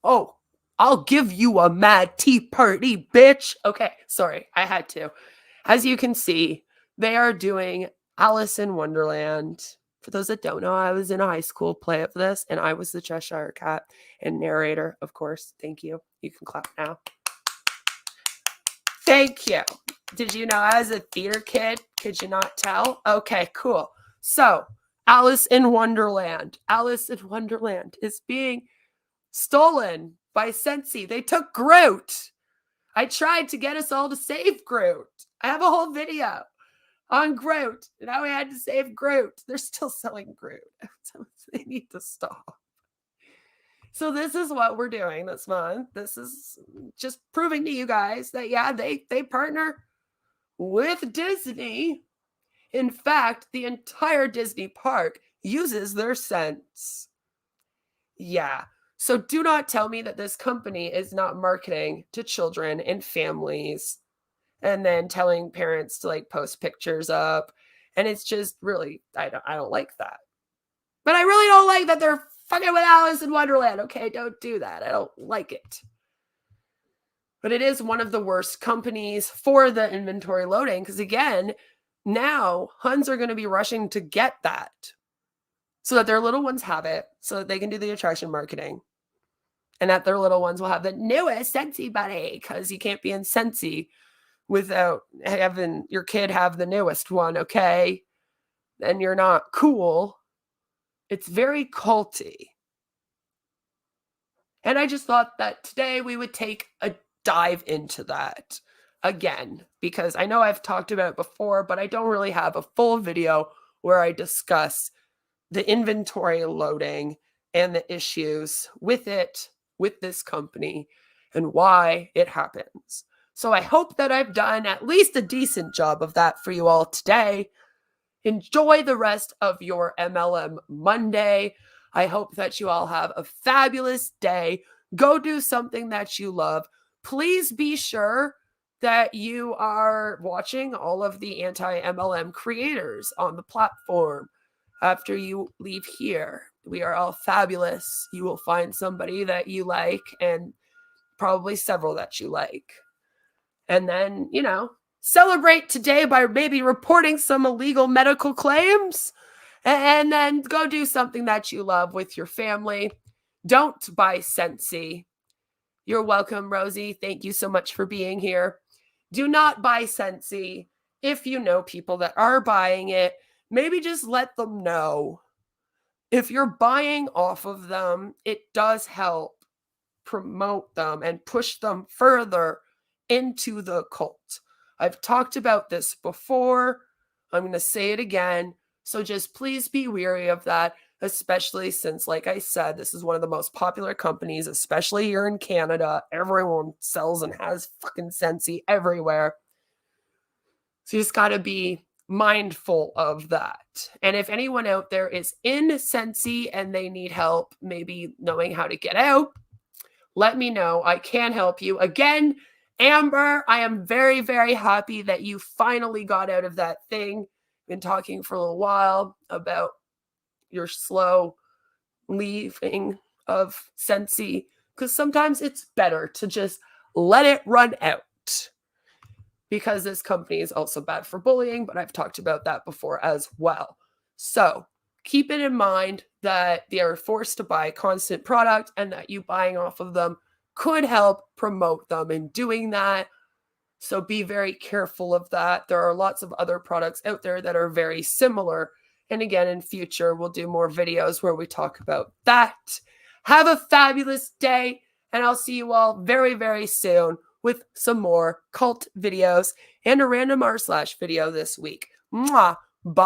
Oh, I'll give you a mad tea party, bitch. Okay, sorry, I had to. As you can see, they are doing Alice in Wonderland. For those that don't know, I was in a high school play of this, and I was the Cheshire Cat and narrator, of course. Thank you. You can clap now. Thank you. Did you know I was a theater kid? Could you not tell? Okay, cool. So, Alice in Wonderland. Alice in Wonderland is being stolen by Scentsy. They took Groot. I tried to get us all to save Groot. I have a whole video on Groot. Now we had to save Groot. They're still selling Groot. They need to stop. So this is what we're doing this month. This is just proving to you guys that, yeah, they partner with Disney. In fact, the entire Disney park uses their scents. Yeah. So do not tell me that this company is not marketing to children and families and then telling parents to like post pictures up. And it's just really, I don't like that. But I really don't like that they're fucking with Alice in Wonderland. Okay, don't do that. I don't like it. But it is one of the worst companies for the inventory loading because, again, now huns are going to be rushing to get that so that their little ones have it so that they can do the attraction marketing and that their little ones will have the newest Scentsy buddy because you can't be in Scentsy without having your kid have the newest one, okay? Then you're not cool. It's very culty. And I just thought that today we would take a dive into that again, because I know I've talked about it before, but I don't really have a full video where I discuss the inventory loading and the issues with it, with this company, and why it happens. So I hope that I've done at least a decent job of that for you all today. Enjoy the rest of your MLM Monday. I hope that you all have a fabulous day. Go do something that you love. Please be sure that you are watching all of the anti-MLM creators on the platform after you leave here. We are all fabulous. You will find somebody that you like and probably several that you like. And then, celebrate today by maybe reporting some illegal medical claims and then go do something that you love with your family. Don't buy Scentsy. You're welcome, Rosie. Thank you so much for being here. Do not buy Scentsy. If you know people that are buying it, maybe just let them know. If you're buying off of them, it does help promote them and push them further into the cult. I've talked about this before. I'm going to say it again. So just please be wary of that, especially since, like I said, this is one of the most popular companies, especially here in Canada. Everyone sells and has fucking Scentsy everywhere. So you just got to be mindful of that. And if anyone out there is in Scentsy and they need help, maybe knowing how to get out, let me know. I can help you. Again, Amber, I am very, very happy that you finally got out of that thing. Been talking for a little while about your slow leaving of Scentsy, because sometimes it's better to just let it run out, because this company is also bad for bullying, but I've talked about that before as well. So keep it in mind that they are forced to buy constant product, and that you buying off of them could help promote them in doing that. So be very careful of that. There are lots of other products out there that are very similar. And again, in future, we'll do more videos where we talk about that. Have a fabulous day, and I'll see you all very, very soon with some more cult videos and a random r/video this week. Mwah. Bye.